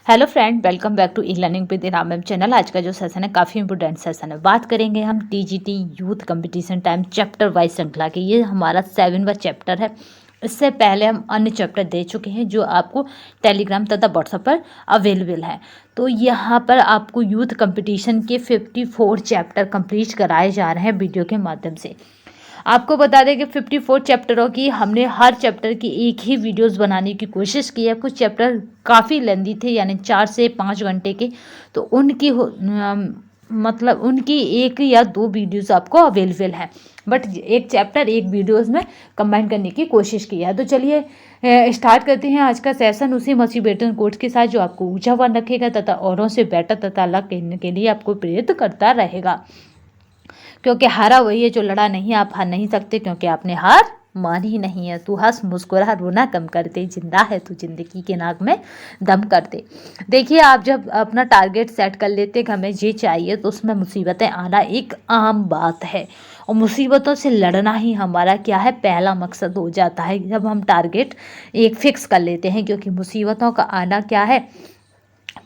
Hello friend, welcome back to e learning with Ram ma'am channel. आज का जो session है काफ़ी इंपॉर्टेंट सेशन है। बात करेंगे हम TGT youth competition time chapter wise श्रृंखला की। ये हमारा 7वां चैप्टर है। इससे पहले हम अन्य चैप्टर दे चुके हैं जो आपको टेलीग्राम तथा व्हाट्सएप पर अवेलेबल है। तो यहाँ पर आपको यूथ कंपटीशन के 54 चैप्टर कंप्लीट कराए जा रहे हैं वीडियो के माध्यम से। आपको बता दें कि 54 चैप्टरों की हमने हर चैप्टर की एक ही वीडियोस बनाने की कोशिश की है। कुछ चैप्टर काफ़ी लेंदी थे, यानी 4 से 5 घंटे के, तो उनकी मतलब उनकी 1 या 2 वीडियोस आपको अवेलेबल है, बट एक चैप्टर एक वीडियोस में कंबाइन करने की कोशिश की है। तो चलिए स्टार्ट करते हैं आज का सेशन उसी मोटिवेशन कोट्स के साथ, जो आपको ऊर्जावान रखेगा तथा औरों से बेटर तथा अलग कहने के लिए आपको प्रेरित करता रहेगा। क्योंकि हारा वही है जो लड़ा नहीं। आप हार नहीं सकते क्योंकि आपने हार मान ही नहीं है। तू हंस मुस्कुरा रोना कम कर दे, जिंदा है तू जिंदगी के नाक में दम कर दे। देखिए, आप जब अपना टारगेट सेट कर लेते कि हमें ये चाहिए, तो उसमें मुसीबतें आना एक आम बात है और मुसीबतों से लड़ना ही हमारा क्या है, पहला मकसद हो जाता है जब हम टारगेट एक फिक्स कर लेते हैं। क्योंकि मुसीबतों का आना क्या है,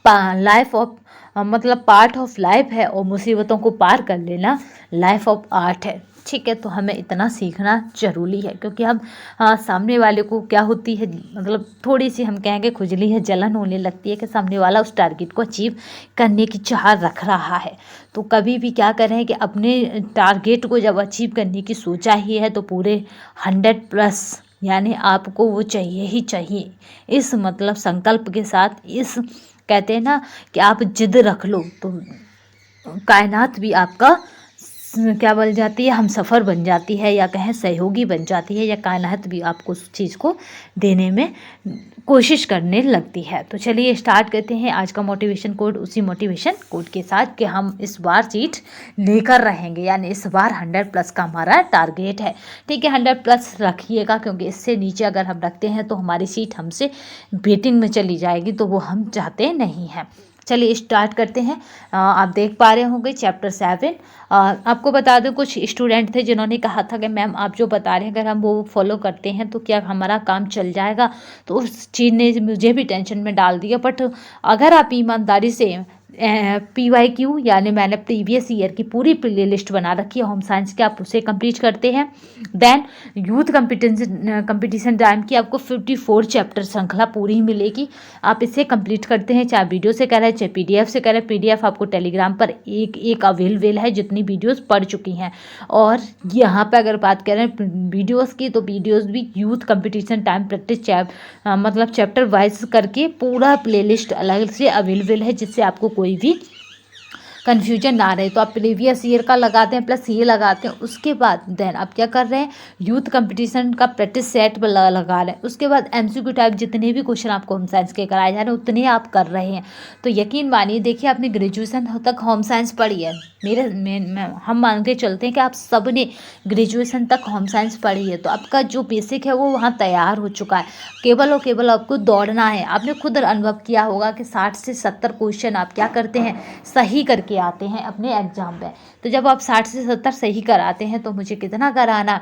लाइफ ऑफ मतलब पार्ट ऑफ लाइफ है, और मुसीबतों को पार कर लेना लाइफ ऑफ आर्ट है। ठीक है, तो हमें इतना सीखना जरूरी है। क्योंकि हम सामने वाले को क्या होती है, मतलब थोड़ी सी हम कहेंगे खुजली है, जलन होने लगती है कि सामने वाला उस टारगेट को अचीव करने की चाह रख रहा है। तो कभी भी क्या करें कि अपने टारगेट को जब अचीव करने की सोचा ही है, तो पूरे 100+ यानी आपको वो चाहिए ही चाहिए। इस मतलब संकल्प के साथ, इस कहते हैं ना कि आप जिद रख लो तो कायनात भी आपका क्या बन जाती है, हम सफ़र बन जाती है, या कहें सहयोगी बन जाती है, या कायनात भी आपको उस चीज़ को देने में कोशिश करने लगती है। तो चलिए स्टार्ट करते हैं आज का मोटिवेशन कोड उसी मोटिवेशन कोड के साथ कि हम इस बार जीत लेकर रहेंगे, यानी इस बार 100+ का हमारा टारगेट है। ठीक है, 100+ रखिएगा, क्योंकि इससे नीचे अगर हम रखते हैं तो हमारी सीट हमसे वेटिंग में चली जाएगी, तो वो हम चाहते नहीं हैं। चलिए स्टार्ट करते हैं। आप देख पा रहे होंगे चैप्टर 7। आपको बता दूं, कुछ स्टूडेंट थे जिन्होंने कहा था कि मैम आप जो बता रहे हैं अगर हम वो फॉलो करते हैं तो क्या हमारा काम चल जाएगा। तो उस चीज़ ने मुझे भी टेंशन में डाल दिया। बट अगर आप ईमानदारी से PYQ यानी मैंने प्रीवियस ईयर की पूरी प्ले लिस्ट बना रखी है होम साइंस के, आप उसे कंप्लीट करते हैं, देन यूथ कंपटीशन टाइम की आपको 54 चैप्टर श्रृंखला पूरी मिलेगी। आप इसे कंप्लीट करते हैं, चाहे वीडियो से करें चाहे PDF से करें। PDF आपको टेलीग्राम पर एक अवेलेबल है, जितनी वीडियोस पढ़ चुकी हैं। और यहाँ पर अगर बात करें वीडियोस की, तो वीडियोस भी यूथ कंपटीशन टाइम प्रैक्टिस मतलब चैप्टर वाइज करके पूरा प्लेलिस्ट अलग से अवेलेबल है, जिससे आपको कोई भी कन्फ्यूजन ना रहे। तो आप प्रीवियस ईयर का लगाते हैं प्लस ये लगाते हैं। उसके बाद देन आप क्या कर रहे हैं, यूथ कंपटीशन का प्रैक्टिस सेट लगा रहे हैं। उसके बाद MCQ टाइप जितने भी क्वेश्चन आपको होम साइंस के कराए जा रहे हैं उतने आप कर रहे हैं। तो यकीन मानिए, देखिए आपने ग्रेजुएशन तक होम साइंस पढ़ी है, हम मान के चलते हैं कि आप सब ने ग्रेजुएशन तक होम साइंस पढ़ी है, तो आपका जो बेसिक है वो वहाँ तैयार हो चुका है। केवल और केवल आपको दौड़ना है। आपने खुद अनुभव किया होगा कि 60 से 70 क्वेश्चन आप क्या करते हैं, सही करके आते हैं अपने एग्जाम में। तो जब आप 60 से 70 सही कराते हैं तो मुझे कितना कराना,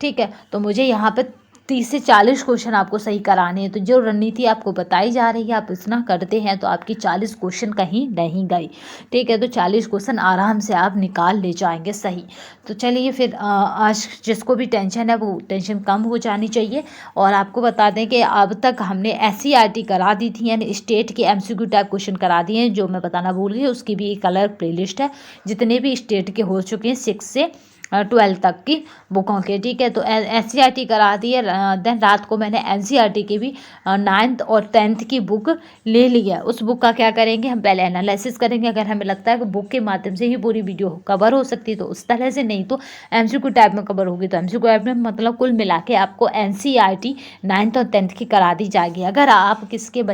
ठीक है, तो मुझे यहाँ पे 30 से 40 क्वेश्चन आपको सही कराने हैं। तो जो रणनीति आपको बताई जा रही है आप इतना करते हैं तो आपकी 40 क्वेश्चन कहीं नहीं गई। ठीक है, तो 40 क्वेश्चन आराम से आप निकाल ले जाएंगे सही। तो चलिए फिर आज जिसको भी टेंशन है वो टेंशन कम हो जानी चाहिए। और आपको बता दें कि अब तक हमने SCERT करा दी थी, यानी स्टेट के MCQ टाइप क्वेश्चन करा दिए हैं। जो मैं बताना भूल गई, उसकी भी एक अलग प्लेलिस्ट है, जितने भी स्टेट के हो चुके हैं 6 से 12 तक की बुकों के। ठीक है, तो SCERT करा दी है। देन रात को मैंने NCERT की भी 9th और 10th की बुक ले ली है। उस बुक का क्या करेंगे, हम पहले एनालिसिस करेंगे। अगर हमें लगता है कि बुक के माध्यम से ही पूरी वीडियो कवर हो सकती है तो उस तरह से, नहीं तो MCQ टाइप में कवर होगी तो MCQ टाइप में, मतलब कुल मिला के आपको NCERT 9th और 10th की करा दी जाएगी। अगर आप किसके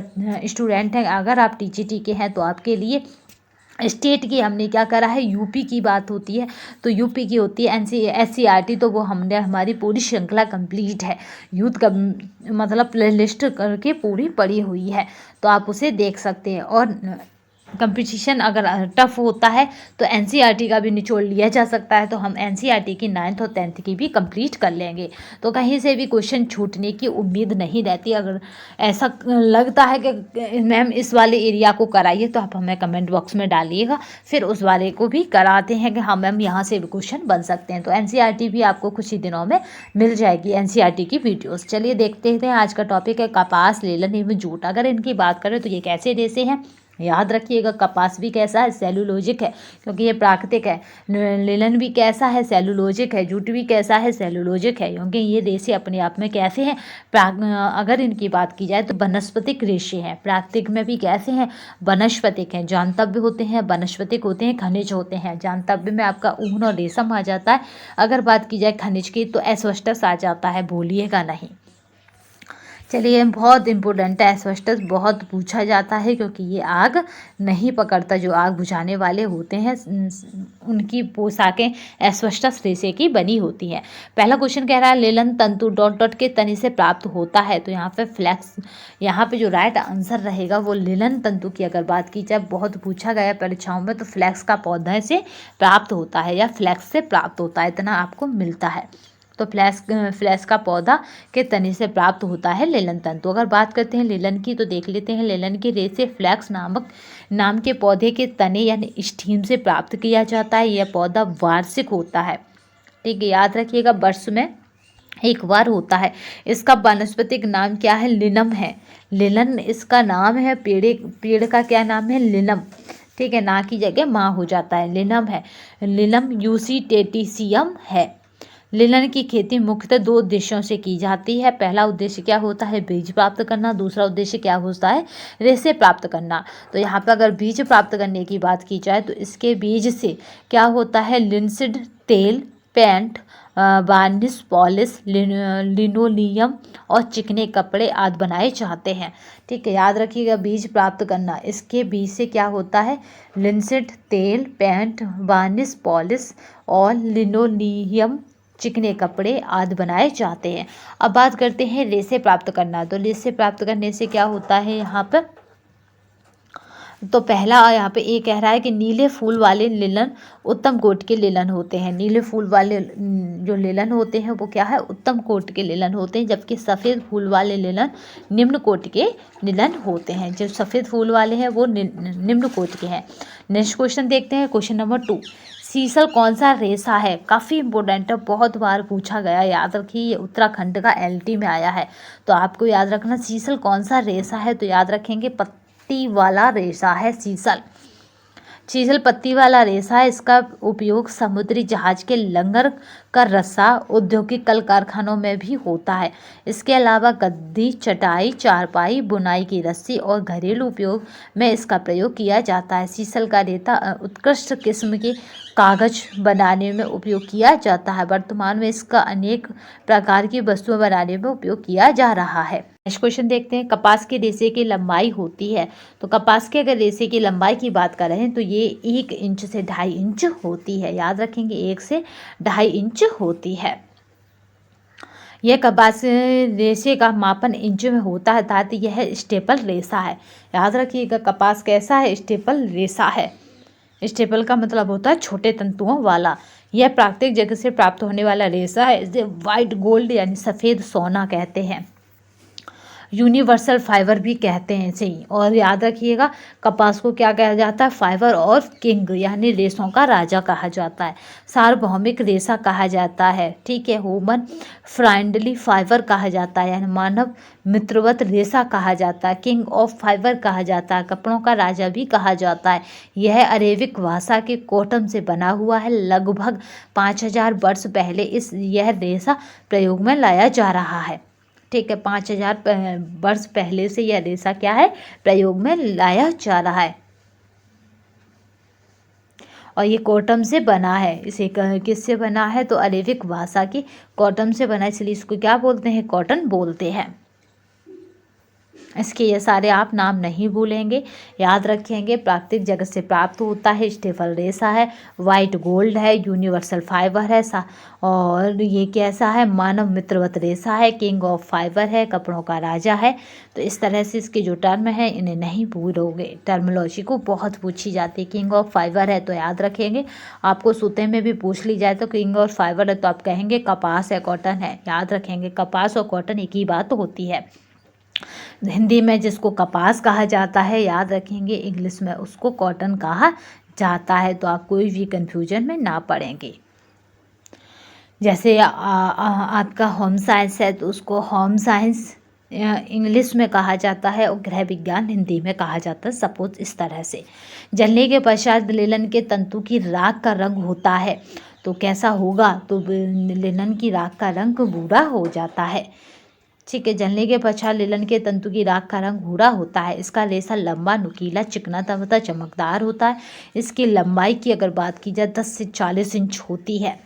स्टूडेंट हैं, अगर आप TGT के हैं, तो आपके लिए स्टेट की हमने क्या करा है, यूपी की बात होती है तो यूपी की होती है SCERT। तो वो हमने हमारी पूरी श्रृंखला कंप्लीट है, यूथ का मतलब प्ले लिस्ट करके पूरी पड़ी हुई है, तो आप उसे देख सकते हैं। और कंपटीशन अगर टफ होता है तो एनसीईआरटी का भी निचोड़ लिया जा सकता है, तो हम एनसीईआरटी की 9th और 10th की भी कंप्लीट कर लेंगे। तो कहीं से भी क्वेश्चन छूटने की उम्मीद नहीं रहती। अगर ऐसा लगता है कि मैम इस वाले एरिया को कराइए तो आप हमें कमेंट बॉक्स में डालिएगा, फिर उस वाले को भी कराते हैं कि हाँ मैम यहाँ से भी क्वेश्चन बन सकते हैं। तो एनसीईआरटी भी आपको कुछ ही दिनों में मिल जाएगी, एनसीईआरटी की वीडियोज़। चलिए देखते हैं, आज का टॉपिक है कपास, लेलन एवं जूट। अगर इनकी बात करें तो ये कैसे रेशे हैं, याद रखिएगा। कपास भी कैसा है, सेलुलोजिक है, क्योंकि ये प्राकृतिक है। लेलन भी कैसा है, सेलुलोजिक है। जूट भी कैसा है, सेलुलोजिक है, क्योंकि ये रेशे अपने आप में कैसे हैं, अगर इनकी बात की जाए तो वनस्पतिक रेशे हैं। प्राकृतिक में भी कैसे हैं, वनस्पतिक हैं। जानतव्य होते हैं, वनस्पतिक होते हैं, खनिज होते हैं। जानतव्य में आपका ऊन और रेशम आ जाता है। अगर बात की जाए खनिज की तो एस्बेस्टस आ जाता है, भूलिएगा नहीं। चलिए, बहुत इम्पोर्टेंट है एस्बेस्टस, बहुत पूछा जाता है, क्योंकि ये आग नहीं पकड़ता। जो आग बुझाने वाले होते हैं उनकी पोशाकें एस्बेस्टस रेशे की बनी होती हैं। पहला क्वेश्चन कह रहा है लेलन तंतु डॉट डॉट के तने से प्राप्त होता है, तो यहाँ पे फ्लैक्स, यहाँ पे जो राइट आंसर रहेगा वो लेलन तंतु की अगर बात की जाए, बहुत पूछा गया परीक्षाओं में, तो फ्लैक्स का पौधे से प्राप्त होता है या फ्लैक्स से प्राप्त होता है, इतना आपको मिलता है। तो फ्लैक्स का पौधा के तने से प्राप्त होता है लेलन तंतु। अगर बात करते हैं लेलन की, तो देख लेते हैं लेलन के रेशे फ्लैक्स नाम के पौधे के तने यानी स्टीम से प्राप्त किया जाता है। यह पौधा वार्षिक होता है, ठीक है, याद रखिएगा, वर्ष में एक बार होता है। इसका वानस्पतिक नाम क्या है, लिनम है। लिनन इसका नाम है, पेड़ का क्या नाम है, लिनम, ठीक है, ना की जगह माँ हो जाता है, लिनम है। लिनम यूसीटेटिसियम है। लिनन की खेती मुख्यतः 2 उद्देश्यों से की जाती है। पहला उद्देश्य क्या होता है, बीज प्राप्त करना। दूसरा उद्देश्य क्या होता है, रेशे प्राप्त करना। तो यहाँ पर अगर बीज प्राप्त करने की बात की जाए तो इसके बीज से क्या होता है, लिनसीड, तेल, पेंट, वार्निश, पॉलिश, लिनोलियम और चिकने कपड़े आदि बनाए जाते हैं, ठीक है, याद रखिएगा। बीज प्राप्त करना, इसके बीज से क्या होता है, लिनसीड, तेल, पेंट, वार्निश, पॉलिश और लिनोलियम, चिकने कपड़े आदि बनाए जाते हैं। अब बात करते हैं रेशे प्राप्त करना। तो रेशे प्राप्त करने से क्या होता है यहाँ पर, तो पहला यहाँ पे ये कह रहा है कि नीले फूल वाले लिनन उत्तम कोट के लिनन होते हैं। नीले फूल वाले जो लिनन होते हैं वो क्या है, उत्तम कोट के लिनन होते हैं, जबकि सफ़ेद फूल वाले लिनन निम्न कोट के लिनन होते हैं। जो सफ़ेद फूल वाले हैं वो निम्न कोट के हैं। नेक्स्ट क्वेश्चन देखते हैं, क्वेश्चन नंबर 2। सीसल कौन सा रेशा है, काफ़ी इंपॉर्टेंट है, बहुत बार पूछा गया, याद रखिए। ये उत्तराखंड का एलटी में आया है, तो आपको याद रखना सीसल कौन सा रेशा है, तो याद रखेंगे पत्ती वाला रेशा है सीसल। सीसल पत्ती वाला रेशा है। इसका उपयोग समुद्री जहाज के लंगर का रस्सा औद्योगिक कल कारखानों में भी होता है। इसके अलावा गद्दी, चटाई, चारपाई, बुनाई की रस्सी और घरेलू उपयोग में इसका प्रयोग किया जाता है। सीसल का रेशा उत्कृष्ट किस्म के कागज बनाने में उपयोग किया जाता है। वर्तमान में इसका अनेक प्रकार की वस्तुएं बनाने में उपयोग किया जा रहा है। नेक्स्ट क्वेश्चन देखते हैं, कपास के रेशे की लंबाई होती है। तो कपास के अगर रेशे की लंबाई की बात करें तो ये 1 इंच से 2.5 इंच होती है, याद रखेंगे, 1 से 2.5 इंच होती है। यह कपास रेशे का मापन इंच में होता है, अर्थात यह स्टेपल रेशा है। याद रखिएगा, कपास कैसा है, स्टेपल रेशा है। स्टेपल का मतलब होता है छोटे तंतुओं वाला। यह प्राकृतिक जगह से प्राप्त होने वाला रेशा है। इसे वाइट गोल्ड यानी सफ़ेद सोना कहते हैं। यूनिवर्सल फाइबर भी कहते हैं इसे ही। और याद रखिएगा, कपास को क्या कहा जाता है, फाइबर और किंग यानी रेशों का राजा कहा जाता है। सार्वभौमिक रेशा कहा जाता है, ठीक है। ह्यूमन फ्रेंडली फाइबर कहा जाता है, यानी मानव मित्रवत रेशा कहा जाता है। किंग ऑफ फाइबर कहा जाता है, कपड़ों का राजा भी कहा जाता है। यह अरेबिक भाषा के कॉटन से बना हुआ है। लगभग 5000 वर्ष पहले यह रेशा प्रयोग में लाया जा रहा है, ठीक है। 5000 वर्ष पहले से यह रेशा क्या है, प्रयोग में लाया जा रहा है। और ये कॉटन से बना है। इसे किससे बना है, तो अरेबिक भाषा की कॉटन से बना है, इसलिए इसको क्या बोलते हैं, कॉटन बोलते हैं। इसके ये सारे आप नाम नहीं भूलेंगे, याद रखेंगे। प्राकृतिक जगत से प्राप्त होता है, स्टेफल रेशा है, वाइट गोल्ड है, यूनिवर्सल फाइबर है, और ये कैसा है, मानव मित्रवत रेशा है, किंग ऑफ फाइबर है, कपड़ों का राजा है। तो इस तरह से इसके जो टर्म है इन्हें नहीं भूलोगे। टर्मोलॉजी को बहुत पूछी जाती है। किंग ऑफ फाइबर है तो याद रखेंगे। आपको सूते में भी पूछ ली जाए तो किंग ऑफ फाइबर है तो आप कहेंगे कपास है, कॉटन है, याद रखेंगे। कपास और कॉटन एक ही बात होती है। हिंदी में जिसको कपास कहा जाता है याद रखेंगे, इंग्लिश में उसको कॉटन कहा जाता है। तो आप कोई भी कंफ्यूजन में ना पड़ेंगे। जैसे आपका होम साइंस है तो उसको होम साइंस इंग्लिश में कहा जाता है और गृह विज्ञान हिंदी में कहा जाता है। सपोज इस तरह से जलने के पश्चात लिनन के तंतु की राख का रंग होता है तो कैसा होगा, तो लिनन की राख का रंग भूरा हो जाता है। ठीक है, जलने के पश्चात लिनन के तंतु की राख का रंग भूरा होता है। इसका रेशा लंबा, नुकीला, चिकना तथा चमकदार होता है। इसकी लंबाई की अगर बात की जाए 10 से 40 इंच होती है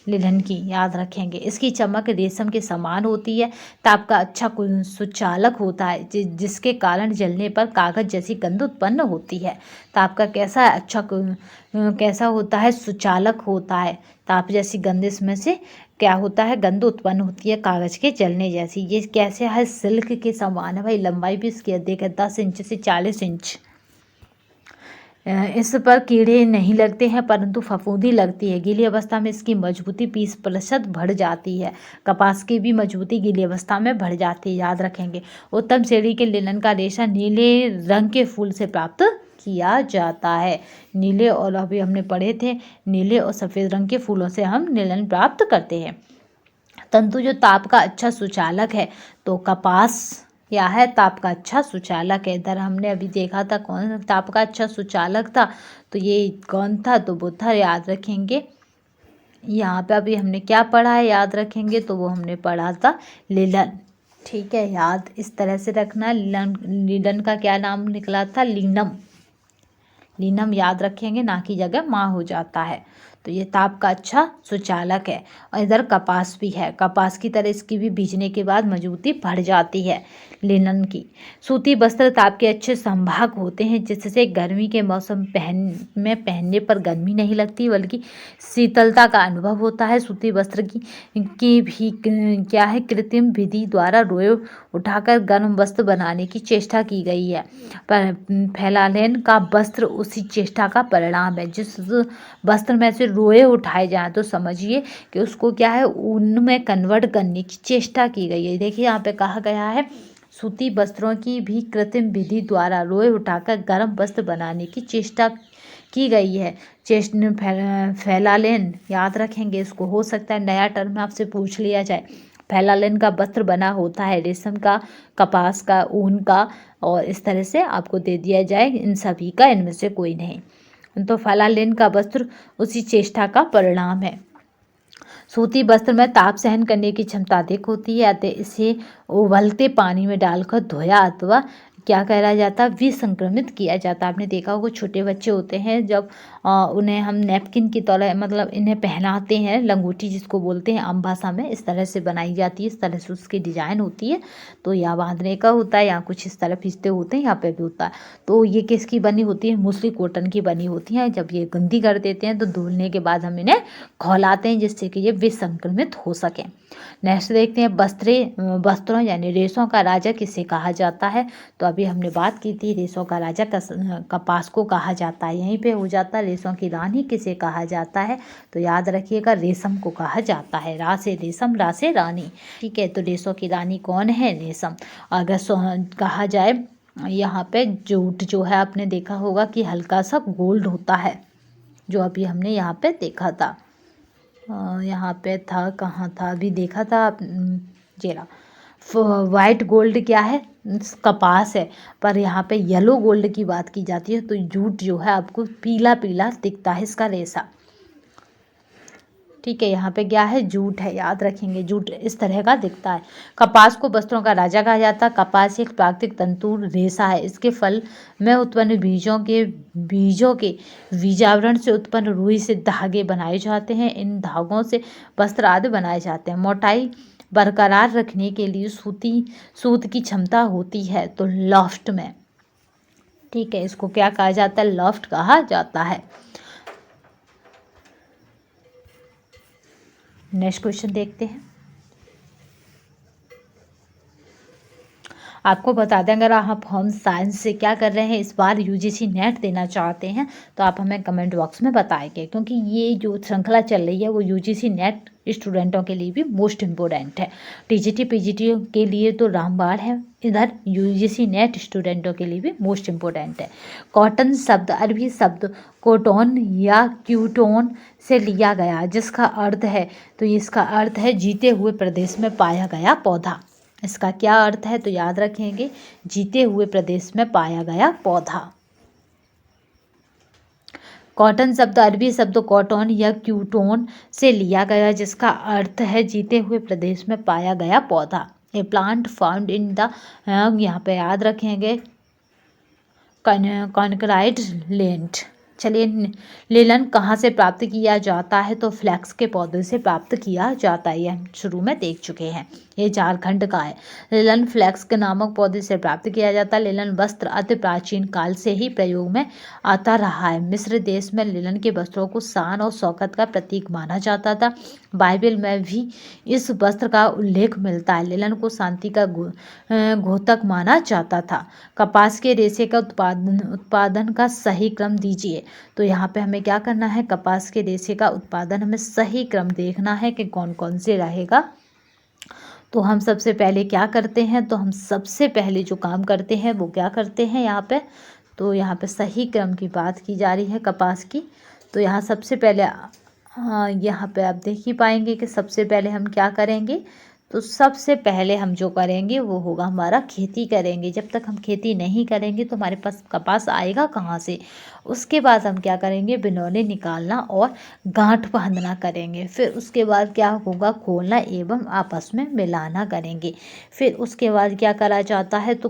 लिनन की, याद रखेंगे। इसकी चमक रेशम के समान होती है। ताप का अच्छा सुचालक होता है जिसके कारण जलने पर कागज जैसी गंध उत्पन्न होती है। ताप का कैसा अच्छा कैसा होता है, सुचालक होता है। ताप जैसी गंध इसमें से क्या होता है, गंध उत्पन्न होती है कागज के जलने जैसी। ये कैसे है, सिल्क के समान है भाई। लंबाई भी इसकी अधिक है, 10 इंच से 40 इंच। इस पर कीड़े नहीं लगते हैं परंतु फफूंदी लगती है। गीली अवस्था में इसकी मजबूती 20% बढ़ जाती है। कपास की भी मजबूती गीली अवस्था में बढ़ जाती है, याद रखेंगे। उत्तम श्रेणी के लिनन का रेशा नीले रंग के फूल से प्राप्त किया जाता है। नीले, और अभी हमने पढ़े थे नीले और सफ़ेद रंग के फूलों से हम लिनन प्राप्त करते हैं। तंतु जो ताप का अच्छा सुचालक है तो कपास क्या है, ताप का अच्छा सुचालक है। इधर हमने अभी देखा था कौन ताप का अच्छा सुचालक था, तो ये कौन था, तो वो था, याद रखेंगे। यहाँ पे अभी हमने क्या पढ़ा है याद रखेंगे, तो वो हमने पढ़ा था लिनन। ठीक है, याद इस तरह से रखना। लिनन का क्या नाम निकला था, लीनम। लीनम याद रखेंगे, ना की जगह माँ हो जाता है। तो ये ताप का अच्छा सुचालक है। और इधर कपास भी है। कपास की तरह इसकी भी भीजने के बाद मजबूती बढ़ जाती है लिनन की। सूती वस्त्र ताप के अच्छे संभाग होते हैं जिससे गर्मी के मौसम पहनने पर गर्मी नहीं लगती बल्कि शीतलता का अनुभव होता है। सूती वस्त्र की भी क्या है, कृत्रिम विधि द्वारा रोए उठाकर गर्म वस्त्र बनाने की चेष्टा की गई है। पर फैलालेन का वस्त्र उसी चेष्टा का परिणाम है। जिस वस्त्र में से रोए उठाए जाएं तो समझिए कि उसको क्या है, ऊन में कन्वर्ट करने की चेष्टा की गई है। देखिए यहाँ पे कहा गया है सूती वस्त्रों की भी कृत्रिम विधि द्वारा रोए उठाकर गर्म वस्त्र बनाने की चेष्टा की गई है। फैलालेन याद रखेंगे, इसको हो सकता है नया टर्म आपसे पूछ लिया जाए। फैलालेन का वस्त्र बना होता है रेशम का, कपास का, ऊन का, और इस तरह से आपको दे दिया जाए इन सभी का, इनमें से कोई नहीं। तो फैलालेन का वस्त्र उसी चेष्टा का परिणाम है। सूती वस्त्र में ताप सहन करने की क्षमता अधिक होती है, अतः इसे उबलते पानी में डालकर धोया अथवा क्या करा जाता है, विसंक्रमित किया जाता है। आपने देखा होगा छोटे बच्चे होते हैं जब उन्हें हम नैपकिन की तरह मतलब इन्हें पहनाते हैं, लंगोटी जिसको बोलते हैं आम भाषा में, इस तरह से बनाई जाती है, इस तरह से उसकी डिजाइन होती है। तो या बांधने का होता है या कुछ इस तरह खींचते होते हैं, यहाँ पे भी होता है। तो ये किसकी बनी होती है, मोस्टली कॉटन की बनी होती है। जब ये गंदी कर देते हैं तो धुलने के बाद हम इन्हें खौलाते हैं जिससे कि ये विसंक्रमित हो सके। नेक्स्ट देखते हैं वस्त्रों यानी रेशों का राजा किसे कहा जाता है। तो अभी हमने बात की थी रेशों का राजा कपास को कहा जाता है। यहीं पे हो जाता है रेशों की रानी किसे कहा जाता है, तो याद रखिएगा रेशम को कहा जाता है। रा से रेशम, रा से रानी। ठीक है, तो रेशों की रानी कौन है, रेशम। अगर कहा जाए यहाँ पे जूट जो है आपने देखा होगा कि हल्का सा गोल्ड होता है, जो अभी हमने यहाँ पे देखा था। यहाँ पे था, कहाँ था, अभी देखा था जेरा। वाइट गोल्ड क्या है, कपास है, पर यहाँ पे येलो गोल्ड की बात की जाती है। तो जूट जो है आपको पीला पीला दिखता है इसका रेशा। ठीक है, यहाँ पे क्या है, जूट है, याद रखेंगे। जूट इस तरह का दिखता है। कपास को वस्त्रों का राजा कहा जाता है। कपास एक प्राकृतिक तंतु रेशा है। इसके फल में उत्पन्न बीजों के बीजावरण से उत्पन्न रुई से धागे बनाए जाते हैं। इन धागों से वस्त्र आदि बनाए जाते हैं। मोटाई बरकरार रखने के लिए सूत की क्षमता होती है तो लॉफ्ट में, ठीक है, इसको क्या कहा जाता है, लॉफ्ट कहा जाता है। नेक्स्ट क्वेश्चन देखते हैं। आपको बता दें, अगर आप होम साइंस से क्या कर रहे हैं, इस बार यूजीसी नेट देना चाहते हैं तो आप हमें कमेंट बॉक्स में बताएंगे, क्योंकि ये जो श्रृंखला चल रही है वो यूजीसी नेट स्टूडेंटों के लिए भी मोस्ट इम्पोर्टेंट है। टीजीटी पीजीटी के लिए तो रामबाण है, इधर यूजीसी नेट स्टूडेंटों के लिए भी मोस्ट इम्पोर्टेंट है। कॉटन शब्द अरबी शब्द कोटोन या क्यूटोन से लिया गया, जिसका अर्थ है, तो इसका अर्थ है जीते हुए प्रदेश में पाया गया पौधा। इसका क्या अर्थ है, तो याद रखेंगे, जीते हुए प्रदेश में पाया गया पौधा। कॉटन शब्द अरबी शब्द कॉटन या क्यूटोन से लिया गया, जिसका अर्थ है जीते हुए प्रदेश में पाया गया पौधा। ए प्लांट फाउंड इन द, यहाँ पे याद रखेंगे, कॉन्क्राइट लैंड। चलिए, लिलन कहाँ से प्राप्त किया जाता है, तो फ्लैक्स के पौधे से प्राप्त किया जाता है, ये हम शुरू में देख चुके हैं, ये झारखंड का है। लिलन फ्लैक्स के नामक पौधे से प्राप्त किया जाता है। लिलन वस्त्र अति प्राचीन काल से ही प्रयोग में आता रहा है। मिस्र देश में लिलन के वस्त्रों को शान और शौकत का प्रतीक माना जाता था। बाइबल में भी इस वस्त्र का उल्लेख मिलता है। लिलन को शांति का घोतक माना जाता था। कपास के रेशे का उत्पादन का सही क्रम दीजिए, तो यहाँ पे हमें क्या करना है, कपास के रेशे का उत्पादन हमें सही क्रम देखना है कि कौन कौन से रहेगा। तो हम सबसे पहले क्या करते हैं, तो हम सबसे पहले जो काम करते हैं वो क्या करते हैं यहाँ पे, तो यहाँ पे सही क्रम की बात की जा रही है कपास की। तो यहाँ सबसे पहले यहाँ पे आप देख ही पाएंगे कि सबसे पहले हम क्या करेंगे, तो सबसे पहले हम जो करेंगे वो होगा हमारा खेती करेंगे। जब तक हम खेती नहीं करेंगे तो हमारे पास कपास आएगा कहाँ से। उसके बाद हम क्या करेंगे, बिनौले निकालना और गांठ बांधना करेंगे। फिर उसके बाद क्या होगा, खोलना एवं आपस में मिलाना करेंगे। फिर उसके बाद क्या करा जाता है, तो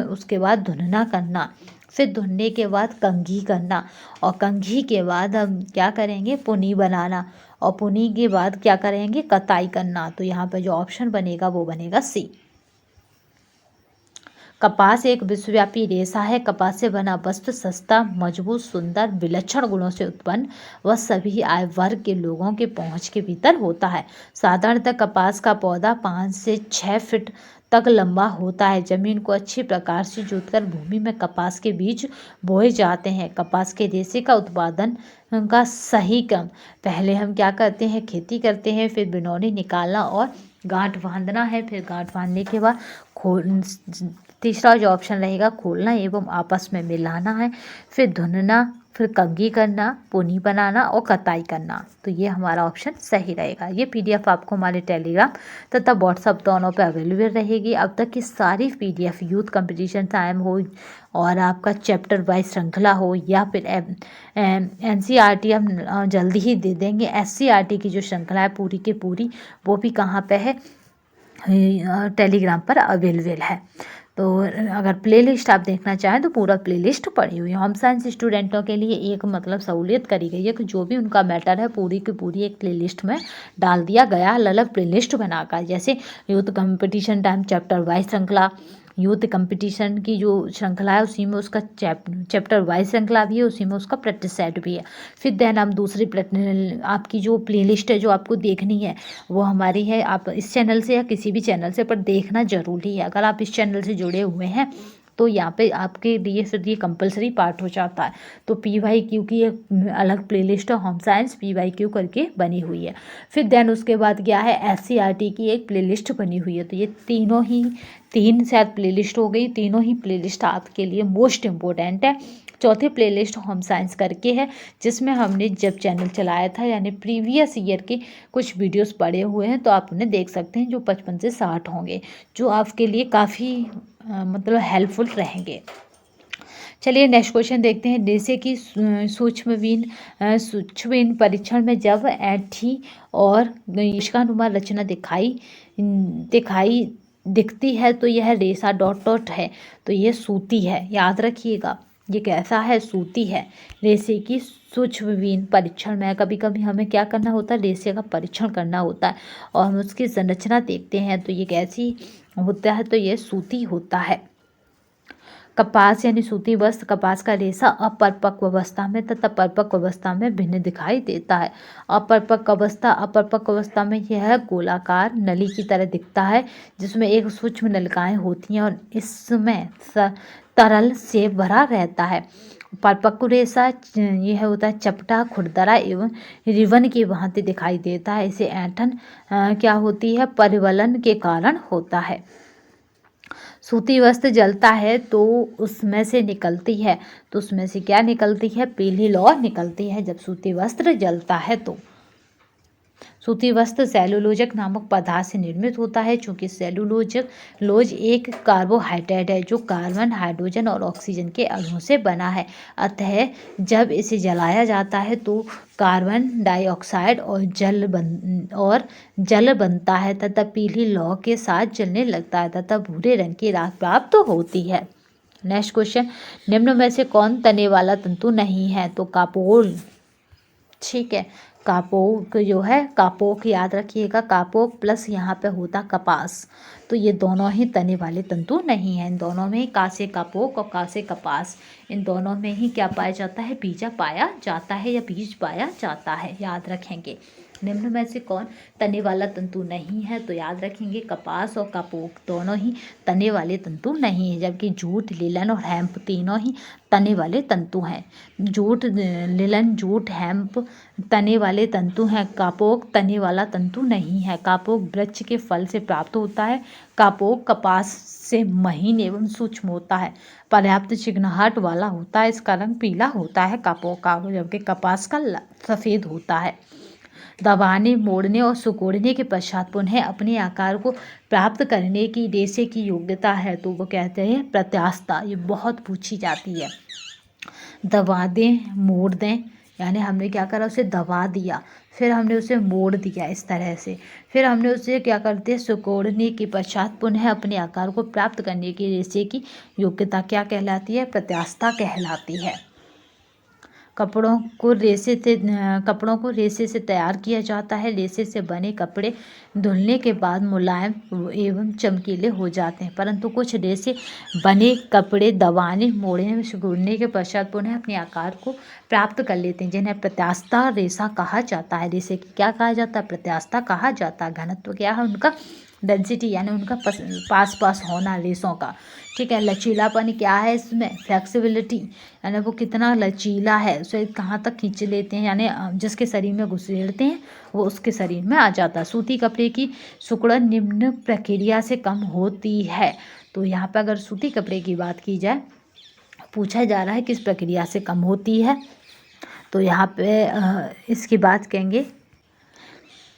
उसके बाद धुनना करना। फिर धुनने के बाद कंघी करना, और कंघी के बाद हम क्या करेंगे, पुनी बनाना, और पुनी के बाद क्या करेंगे, कताई करना। तो यहाँ पर जो ऑप्शन बनेगा वो बनेगा सी। कपास एक विश्वव्यापी रेशा है। कपास से बना वस्त्र सस्ता, मजबूत, सुंदर, विलक्षण गुणों से उत्पन्न व सभी आय वर्ग के लोगों के पहुंच के भीतर होता है। साधारणतः कपास का पौधा 5 से 6 फीट तक लंबा होता है। जमीन को अच्छी प्रकार से जोतकर भूमि में कपास के बीज बोए जाते हैं। कपास के रेशे का उत्पादन का सही क्रम, पहले हम क्या करते हैं, खेती करते हैं, फिर बिनौनी निकालना और गांठ बांधना है। फिर गांठ बांधने के बाद तीसरा जो ऑप्शन रहेगा, खोलना एवं आपस में मिलाना है। फिर धुनना, फिर कंघी करना, पुनी बनाना और कताई करना। तो ये हमारा ऑप्शन सही रहेगा। ये पीडीएफ आपको हमारे टेलीग्राम तथा व्हाट्सएप दोनों पे अवेलेबल रहेगी। अब तक की सारी पीडीएफ यूथ कंपटीशन टाइम हो और आपका चैप्टर वाइज श्रृंखला हो या फिर एनसीईआरटी हम जल्दी ही दे देंगे। एससीईआरटी की जो श्रृंखला है पूरी की पूरी, वो भी कहाँ पे है, टेलीग्राम पर अवेलेबल है। तो अगर प्लेलिस्ट आप देखना चाहें तो पूरा प्लेलिस्ट पड़ी हुई है। होम साइंस स्टूडेंटों के लिए एक मतलब सहूलियत करी गई है कि जो भी उनका मैटर है पूरी की पूरी एक प्लेलिस्ट में डाल दिया गया, अलग प्लेलिस्ट बनाकर। जैसे youth competition time chapter wise श्रृंखला, यूथ कंपटीशन की जो श्रृंखला है उसी में उसका चैप्टर वाइज श्रृंखला भी है, उसी में उसका प्रैक्टिस सेट भी है। फिर देन हम दूसरी आपकी जो प्लेलिस्ट है जो आपको देखनी है वो हमारी है, आप इस चैनल से या किसी भी चैनल से, पर देखना जरूरी है। अगर आप इस चैनल से जुड़े हुए हैं तो यहाँ पे आपके लिए फिर ये कंपलसरी पार्ट हो जाता है। तो PYQ की एक अलग प्लेलिस्ट है, होम साइंस PYQ करके बनी हुई है। फिर देन उसके बाद क्या है, SCRT की एक प्लेलिस्ट बनी हुई है। तो ये तीन शायद प्लेलिस्ट हो गई, तीनों ही प्लेलिस्ट आपके लिए मोस्ट इम्पोर्टेंट है। चौथी प्लेलिस्ट होम साइंस करके है, जिसमें हमने जब चैनल चलाया था यानी प्रीवियस ईयर के कुछ वीडियोस पड़े हुए हैं, तो आप उन्हें देख सकते हैं, जो 55 से 60 होंगे, जो आपके लिए काफ़ी मतलब हेल्पफुल रहेंगे। चलिए नेक्स्ट क्वेश्चन देखते हैं। रेशे की सूक्ष्मवीन परीक्षण में जब ऐंठी और इसका रचना दिखती है तो यह रेशा डॉट डॉट है, तो यह सूती है, याद रखिएगा। ये कैसा है, सूती है। रेशे की सूक्ष्मवीन परीक्षण में कभी कभी हमें क्या करना होता है, रेशे का परीक्षण करना होता है और हम उसकी संरचना देखते हैं तो ये कैसी होता है, तो ये सूती होता है। कपास यानी सूती वस्त्र, कपास का रेशा अपरिपक्व अवस्था में तथा परिपक्व अवस्था में भिन्न दिखाई देता है। अपरिपक्व अवस्था में यह गोलाकार नली की तरह दिखता है जिसमें एक सूक्ष्म नलिकाएं होती हैं और इसमें तरल से भरा रहता है। परिपक्व रेशा यह होता है चपटा, खुरदरा एवं रिबन की भांति दिखाई देता है। इसे ऐंठन क्या होती है, परिवलन के कारण होता है। सूती वस्त्र जलता है तो उसमें से निकलती है, तो उसमें से क्या निकलती है, पीली लौ निकलती है जब सूती वस्त्र जलता है तो। सूती वस्त्र सेलुलोजक नामक पदार्थ से निर्मित होता है। चूंकि सेलुलोज एक कार्बोहाइड्रेट है जो कार्बन, हाइड्रोजन और ऑक्सीजन के अणुओं से बना है, अतः जब इसे जलाया जाता है तो कार्बन डाइऑक्साइड और जल बनता है तथा पीली लौ के साथ जलने लगता है तथा भूरे रंग की राख प्राप्त होती है। नेक्स्ट क्वेश्चन, निम्न में से कौन तने वाला तंतु नहीं है, तो कापोल। ठीक है, कापोक जो है, कापोक याद रखिएगा, कापोक प्लस यहाँ पे होता कपास, तो ये दोनों ही तने वाले तंतु नहीं हैं। इन दोनों में कासे कापोक और कासे कपास, इन दोनों में ही क्या पाया जाता है, बीजा पाया जाता है या बीज पाया जाता है, याद रखेंगे। निम्न में से कौन तने वाला तंतु नहीं है, तो याद रखेंगे कपास और कापोक दोनों ही तने वाले तंतु नहीं है, जबकि जूट, लिनन और हेम्प तीनों ही तने वाले तंतु हैं। लिनन, जूट, हेम्प तने वाले तंतु हैं, कापोक तने वाला तंतु नहीं है। कापोक वृक्ष के फल से प्राप्त होता है, कापोक कपास से महीन एवं सूक्ष्म होता है, पर्याप्त चिकनाहट वाला होता है, इसका रंग पीला होता है कापोक का, जबकि कपास का सफ़ेद होता है। दबाने, मोड़ने और सिकोड़ने के पश्चात पुनः अपने आकार को प्राप्त करने की रेशे की योग्यता है, तो वो कहते हैं प्रत्यास्थता। ये बहुत पूछी जाती है। दबा दें, मोड़ दें, यानी हमने क्या करा, उसे दबा दिया, फिर हमने उसे मोड़ दिया इस तरह से, फिर हमने उसे क्या करते हैं, सिकोड़ने के पश्चात पुनः अपने आकार को प्राप्त करने की रेशे की योग्यता क्या कहलाती है, प्रत्यास्थता कहलाती है। कपड़ों को रेशे से तैयार किया जाता है। रेशे से बने कपड़े धुलने के बाद मुलायम एवं चमकीले हो जाते हैं, परंतु कुछ रेशे बने कपड़े दबाने, मोड़ने, सिकुड़ने के पश्चात पुनः अपने आकार को प्राप्त कर लेते हैं, जिन्हें प्रत्यास्थता रेशा कहा जाता है। रेशे की क्या कहा जाता है, प्रत्यास्थता कहा जाता है। घनत्व क्या है उनका, डेंसिटी, यानी उनका पास होना रेशों का। ठीक है, लचीलापन क्या है इसमें, फ्लेक्सिबिलिटी, यानी वो कितना लचीला है, उसे कहाँ तक खींच लेते हैं, यानी जिसके शरीर में घुसेड़ते हैं वो उसके शरीर में आ जाता है। सूती कपड़े की सिकुड़न निम्न प्रक्रिया से कम होती है, तो यहाँ पर अगर सूती कपड़े की बात की जाए, पूछा जा रहा है किस प्रक्रिया से कम होती है, तो यहाँ पे इसकी बात कहेंगे,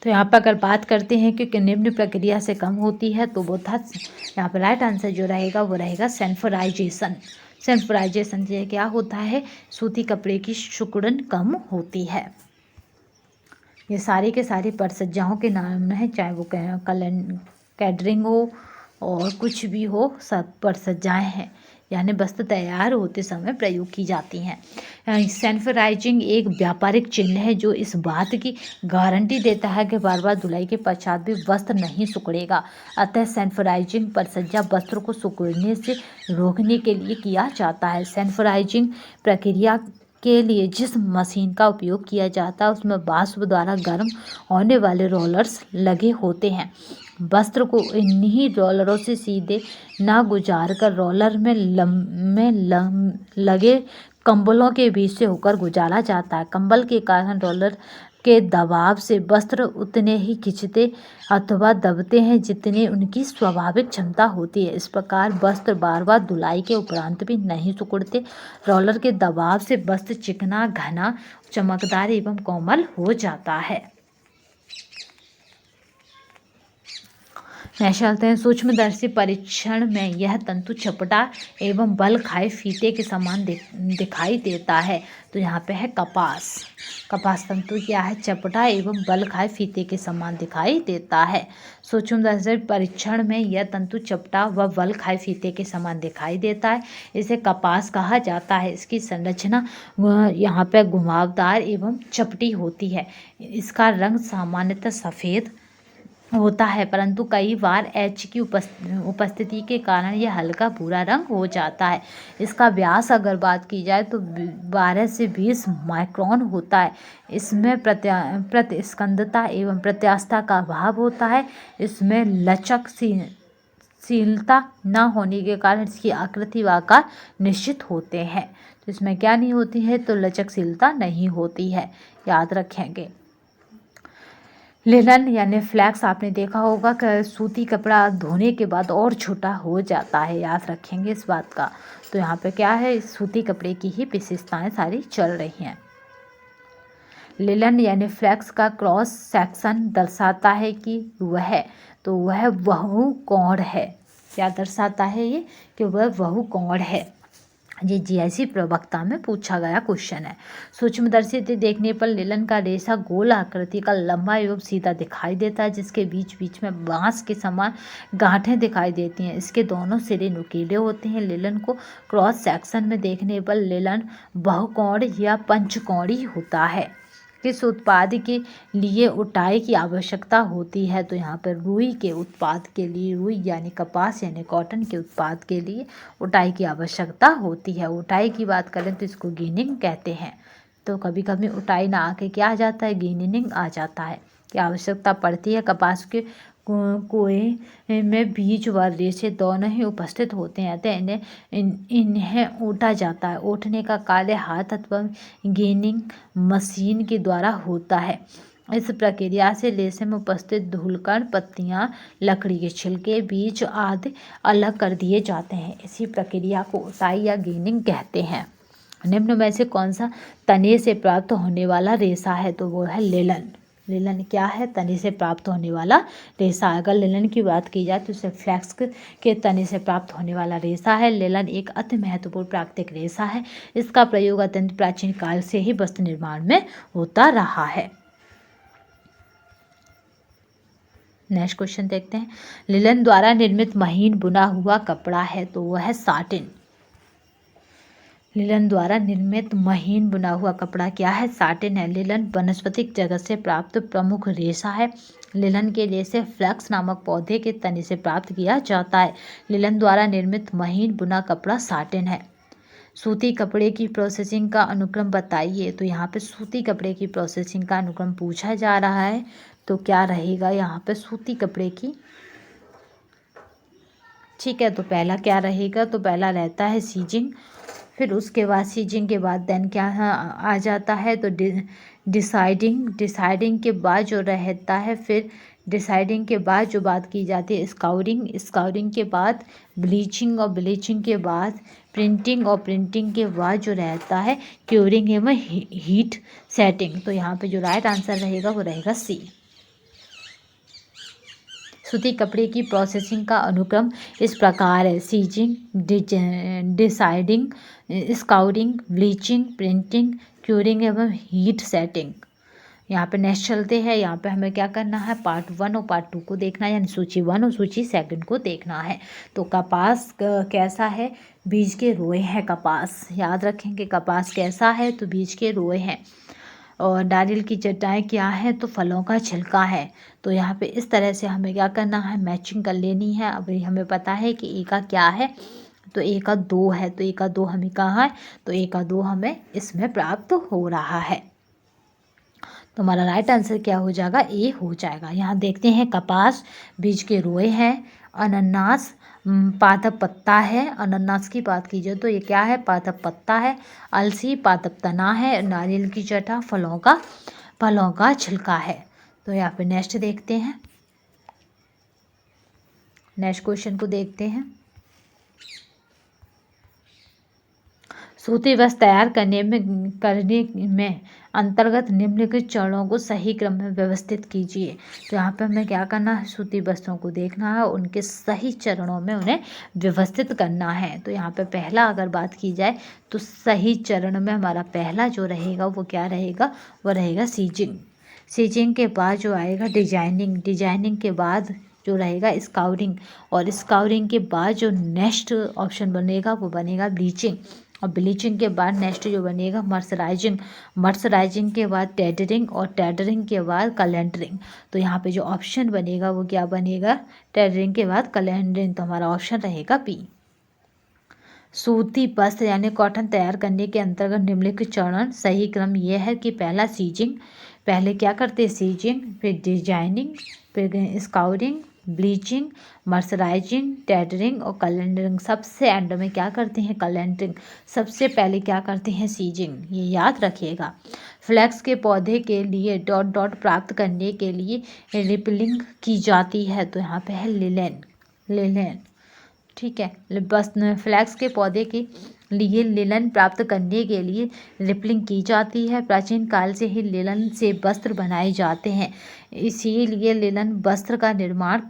तो यहाँ पर अगर बात करते हैं कि निम्न प्रक्रिया से कम होती है, तो वो था यहाँ पर राइट आंसर जो रहेगा वो रहेगा सल्फराइजेशन। सल्फराइजेशन से क्या होता है, सूती कपड़े की सिकुड़न कम होती है। ये सारे के सारे परिसज्जाओं के नाम हैं, चाहे वो कैटरिंग हो और कुछ भी हो, सब परिसज्जाएँ हैं, यानी वस्त्र तैयार होते समय प्रयोग की जाती हैं। सल्फराइजिंग एक व्यापारिक चिन्ह है जो इस बात की गारंटी देता है कि बार बार धुलाई के पश्चात भी वस्त्र नहीं सिकुड़ेगा, अतः सल्फराइजिंग परिसज्जा वस्त्र को सिकुड़ने से रोकने के लिए किया जाता है। सल्फराइजिंग प्रक्रिया के लिए जिस मशीन का उपयोग किया जाता है उसमें वाष्प द्वारा गर्म होने वाले रोलर्स लगे होते हैं। वस्त्र को इन्हीं रोलरों से सीधे ना गुजार कर रोलर में लगे कंबलों के बीच से होकर गुजारा जाता है। कंबल के कारण रोलर के दबाव से वस्त्र उतने ही खिंचते अथवा दबते हैं जितनी उनकी स्वाभाविक क्षमता होती है। इस प्रकार वस्त्र बार बार धुलाई के उपरांत भी नहीं सिकुड़ते। रोलर के दबाव से वस्त्र चिकना, घना, चमकदार एवं कोमल हो जाता है। नेक्स्ट चलते हैं। सूक्ष्मदर्शी परीक्षण में यह तंतु चपटा एवं बल खाए फीते के समान दिखाई देता है। तो यहाँ पे है कपास। कपास तंतु क्या है? चपटा एवं बल खाए फीते के समान दिखाई देता है। सूक्ष्मदर्शी परीक्षण में यह तंतु चपटा व बल खाए फीते के समान दिखाई देता है। इसे कपास कहा जाता है। इसकी संरचना यहाँ पे घुमावदार एवं चपटी होती है। इसका रंग सामान्यतः सफ़ेद होता है, परंतु कई बार एच की उपस्थिति के कारण यह हल्का भूरा रंग हो जाता है। इसका व्यास अगर बात की जाए तो 12 से 20 माइक्रोन होता है। इसमें प्रतिस्कंदता एवं प्रत्यास्थता का अभाव होता है। इसमें लचकशीलता न होने के कारण इसकी आकृति व आकार निश्चित होते हैं। तो इसमें क्या नहीं होती है? तो लचकशीलता नहीं होती है, याद रखेंगे। लिनन यानी फ्लैक्स आपने देखा होगा कि सूती कपड़ा धोने के बाद और छोटा हो जाता है, याद रखेंगे इस बात का। तो यहाँ पे क्या है? इस सूती कपड़े की ही विशेषताएं सारी चल रही हैं। लिनन यानी फ्लैक्स का क्रॉस सेक्शन दर्शाता है कि वह बहुकोण है। क्या दर्शाता है ये? कि वह बहुकोण है। ये जीआईसी प्रवक्ता में पूछा गया क्वेश्चन है। सूक्ष्मदर्शी से देखने पर लिनन का रेशा गोल आकृति का लंबा एवं सीधा दिखाई देता है, जिसके बीच बीच में बांस के समान गांठें दिखाई देती हैं। इसके दोनों सिरे नुकीले होते हैं। लिनन को क्रॉस सेक्शन में देखने पर लिनन बहुकोण या पंचकोणी होता है। किस उत्पाद के लिए उटाई की आवश्यकता होती है? तो यहाँ पर रुई के उत्पाद के लिए, रुई यानी कपास यानी कॉटन के उत्पाद के लिए उटाई की आवश्यकता होती है। उटाई की बात करें तो इसको गिनिंग कहते हैं। तो कभी कभी उटाई ना आके क्या आ जाता है? गिनिंग आ जाता है। की आवश्यकता पड़ती है। कपास के कोए में बीज व रेशे दोनों ही उपस्थित होते हैं, अतः इन्हें ऊटा जाता है। ऊटने का कार्य हाथ अथवा गिनिंग मशीन के द्वारा होता है। इस प्रक्रिया से रेशे में उपस्थित धूलकण, पत्तियां, लकड़ी के छिलके, बीज आदि अलग कर दिए जाते हैं। इसी प्रक्रिया को उटाई या गिनिंग कहते हैं। निम्न में से कौन सा तने से प्राप्त होने वाला रेशा है? तो वो है लिनन। लिनन क्या है? तने से प्राप्त होने वाला रेशा। अगर लिनन की बात की जाए तो इसे फ्लैक्स के तने से प्राप्त होने वाला रेशा है। लिनन एक अति महत्वपूर्ण प्राकृतिक रेशा है। इसका प्रयोग अत्यंत प्राचीन काल से ही वस्त्र निर्माण में होता रहा है। नेक्स्ट क्वेश्चन देखते हैं। लिनन द्वारा निर्मित महीन बुना हुआ कपड़ा है, तो वह है साटिन। लिनन द्वारा निर्मित महीन बुना हुआ कपड़ा क्या है? साटिन है। लिनन वनस्पतिक जगत से प्राप्त प्रमुख रेशा है। लिनन के रेशे फ्लैक्स नामक पौधे के तने से प्राप्त किया जाता है। लिनन द्वारा निर्मित महीन बुना कपड़ा साटिन है। सूती कपड़े की प्रोसेसिंग का अनुक्रम बताइए। तो यहाँ पे सूती कपड़े की प्रोसेसिंग का अनुक्रम पूछा जा रहा है। तो क्या रहेगा यहाँ पे? सूती कपड़े की, ठीक है। तो पहला क्या रहेगा? तो पहला रहता है सीजिंग। फिर उसके बाद सीजिंग के बाद देन क्या आ जाता है? तो डिसाइडिंग के बाद जो रहता है, फिर डिसाइडिंग के बाद जो बात की जाती है स्काउरिंग के बाद ब्लीचिंग, और ब्लीचिंग के बाद प्रिंटिंग, और प्रिंटिंग के बाद जो रहता है क्यूरिंग एवं हीट सेटिंग। तो यहाँ पे जो राइट आंसर रहेगा वो रहेगा सी। सूती कपड़े की प्रोसेसिंग का अनुक्रम इस प्रकार है: singeing, desizing, scouring, bleaching, printing, curing एवं हीट सेटिंग। यहाँ पे नेक्स्ट चलते हैं। यहाँ पे हमें क्या करना है? पार्ट 1 और पार्ट 2 को देखना है, यानी सूची 1 और सूची 2 को देखना है। तो कपास कैसा है? बीज के रोए हैं कपास, याद रखेंगे। कपास कैसा है? तो बीज के रोए हैं। और नारियल की चटाई क्या है? तो फलों का छिलका है। तो यहाँ पे इस तरह से हमें क्या करना है? मैचिंग कर लेनी है। अभी हमें पता है कि ए का क्या है, तो ए का 2 है, तो ए का 2 हमें कहाँ है? तो ए का 2 हमें इसमें प्राप्त हो रहा है। तो हमारा राइट आंसर क्या हो जाएगा? ए हो जाएगा। यहाँ देखते हैं, कपास बीज के रोए हैं, अनानास पादप पत्ता है। अनानास की बात कीजिए तो ये क्या है? पादप पत्ता है। अलसी पादप तना है। नारियल की जटा फलों का छिलका है। तो यहाँ पे नेक्स्ट देखते हैं, नेक्स्ट क्वेश्चन को देखते हैं। सूती वस्त्र तैयार करने में अंतर्गत निम्नलिखित चरणों को सही क्रम में व्यवस्थित कीजिए। तो यहाँ पे हमें क्या करना है, सूती वस्त्रों को देखना है, उनके सही चरणों में उन्हें व्यवस्थित करना है। तो यहाँ पे पहला अगर बात की जाए तो सही चरण में हमारा पहला जो रहेगा वो क्या रहेगा, वो रहेगा सीजिंग। सीजिंग के बाद जो आएगा डिजाइनिंग, डिजाइनिंग के बाद जो रहेगा स्काउरिंग, और स्काउरिंग के बाद जो नेक्स्ट ऑप्शन बनेगा वो बनेगा ब्लीचिंग, और ब्लीचिंग के बाद नेक्स्ट जो बनेगा मर्सराइजिंग, मर्सराइजिंग के बाद टेडरिंग, और टेडरिंग के बाद कैलेंडरिंग। तो यहाँ पे जो ऑप्शन बनेगा वो क्या बनेगा, टेडरिंग के बाद कैलेंडरिंग। तो हमारा ऑप्शन रहेगा बी। सूती वस्त्र यानी कॉटन तैयार करने के अंतर्गत निम्नलिखित चरण सही क्रम यह है कि पहला सीजिंग, पहले क्या करते हैं सीजिंग, फिर डिजाइनिंग, फिर स्काउरिंग, ब्लीचिंग, मर्सराइजिंग, टेडरिंग और कैलेंडरिंग। सबसे एंड में क्या करते हैं, कैलेंडरिंग। सबसे पहले क्या करते हैं, सीजिंग, ये याद रखिएगा। फ्लैक्स के पौधे के लिए डॉट डॉट प्राप्त करने के लिए रिपलिंग की जाती है। तो यहाँ पे है लिलेन, लिलेन, ठीक है। बस फ्लैक्स के पौधे के लिए लिनन प्राप्त करने के लिए रिपलिंग की जाती है। प्राचीन काल से ही लिनन से वस्त्र बनाए जाते हैं, इसीलिए लिनन वस्त्र का निर्माण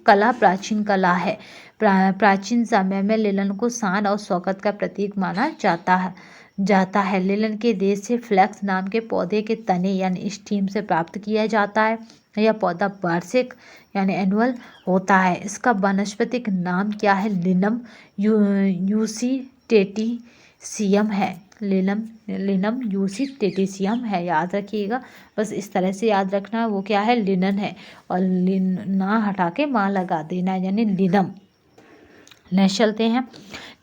कला प्राचीन कला है। प्राचीन समय में लिनन को शान और शौकत का प्रतीक माना जाता है। लिनन के देश से फ्लैक्स नाम के पौधे के तने यानी स्टीम से प्राप्त किया जाता है। यह पौधा वार्षिक यानी एनुअल होता है। इसका वानस्पतिक नाम क्या है, लिनम यूसीटेटिसियम है। लिनम यूसीटेटिसियम है, याद रखिएगा। बस इस तरह से याद रखना, वो क्या है, लिनन है, और ना हटा के माँ लगा देना यानी लिनम। नेक्स्ट चलते हैं,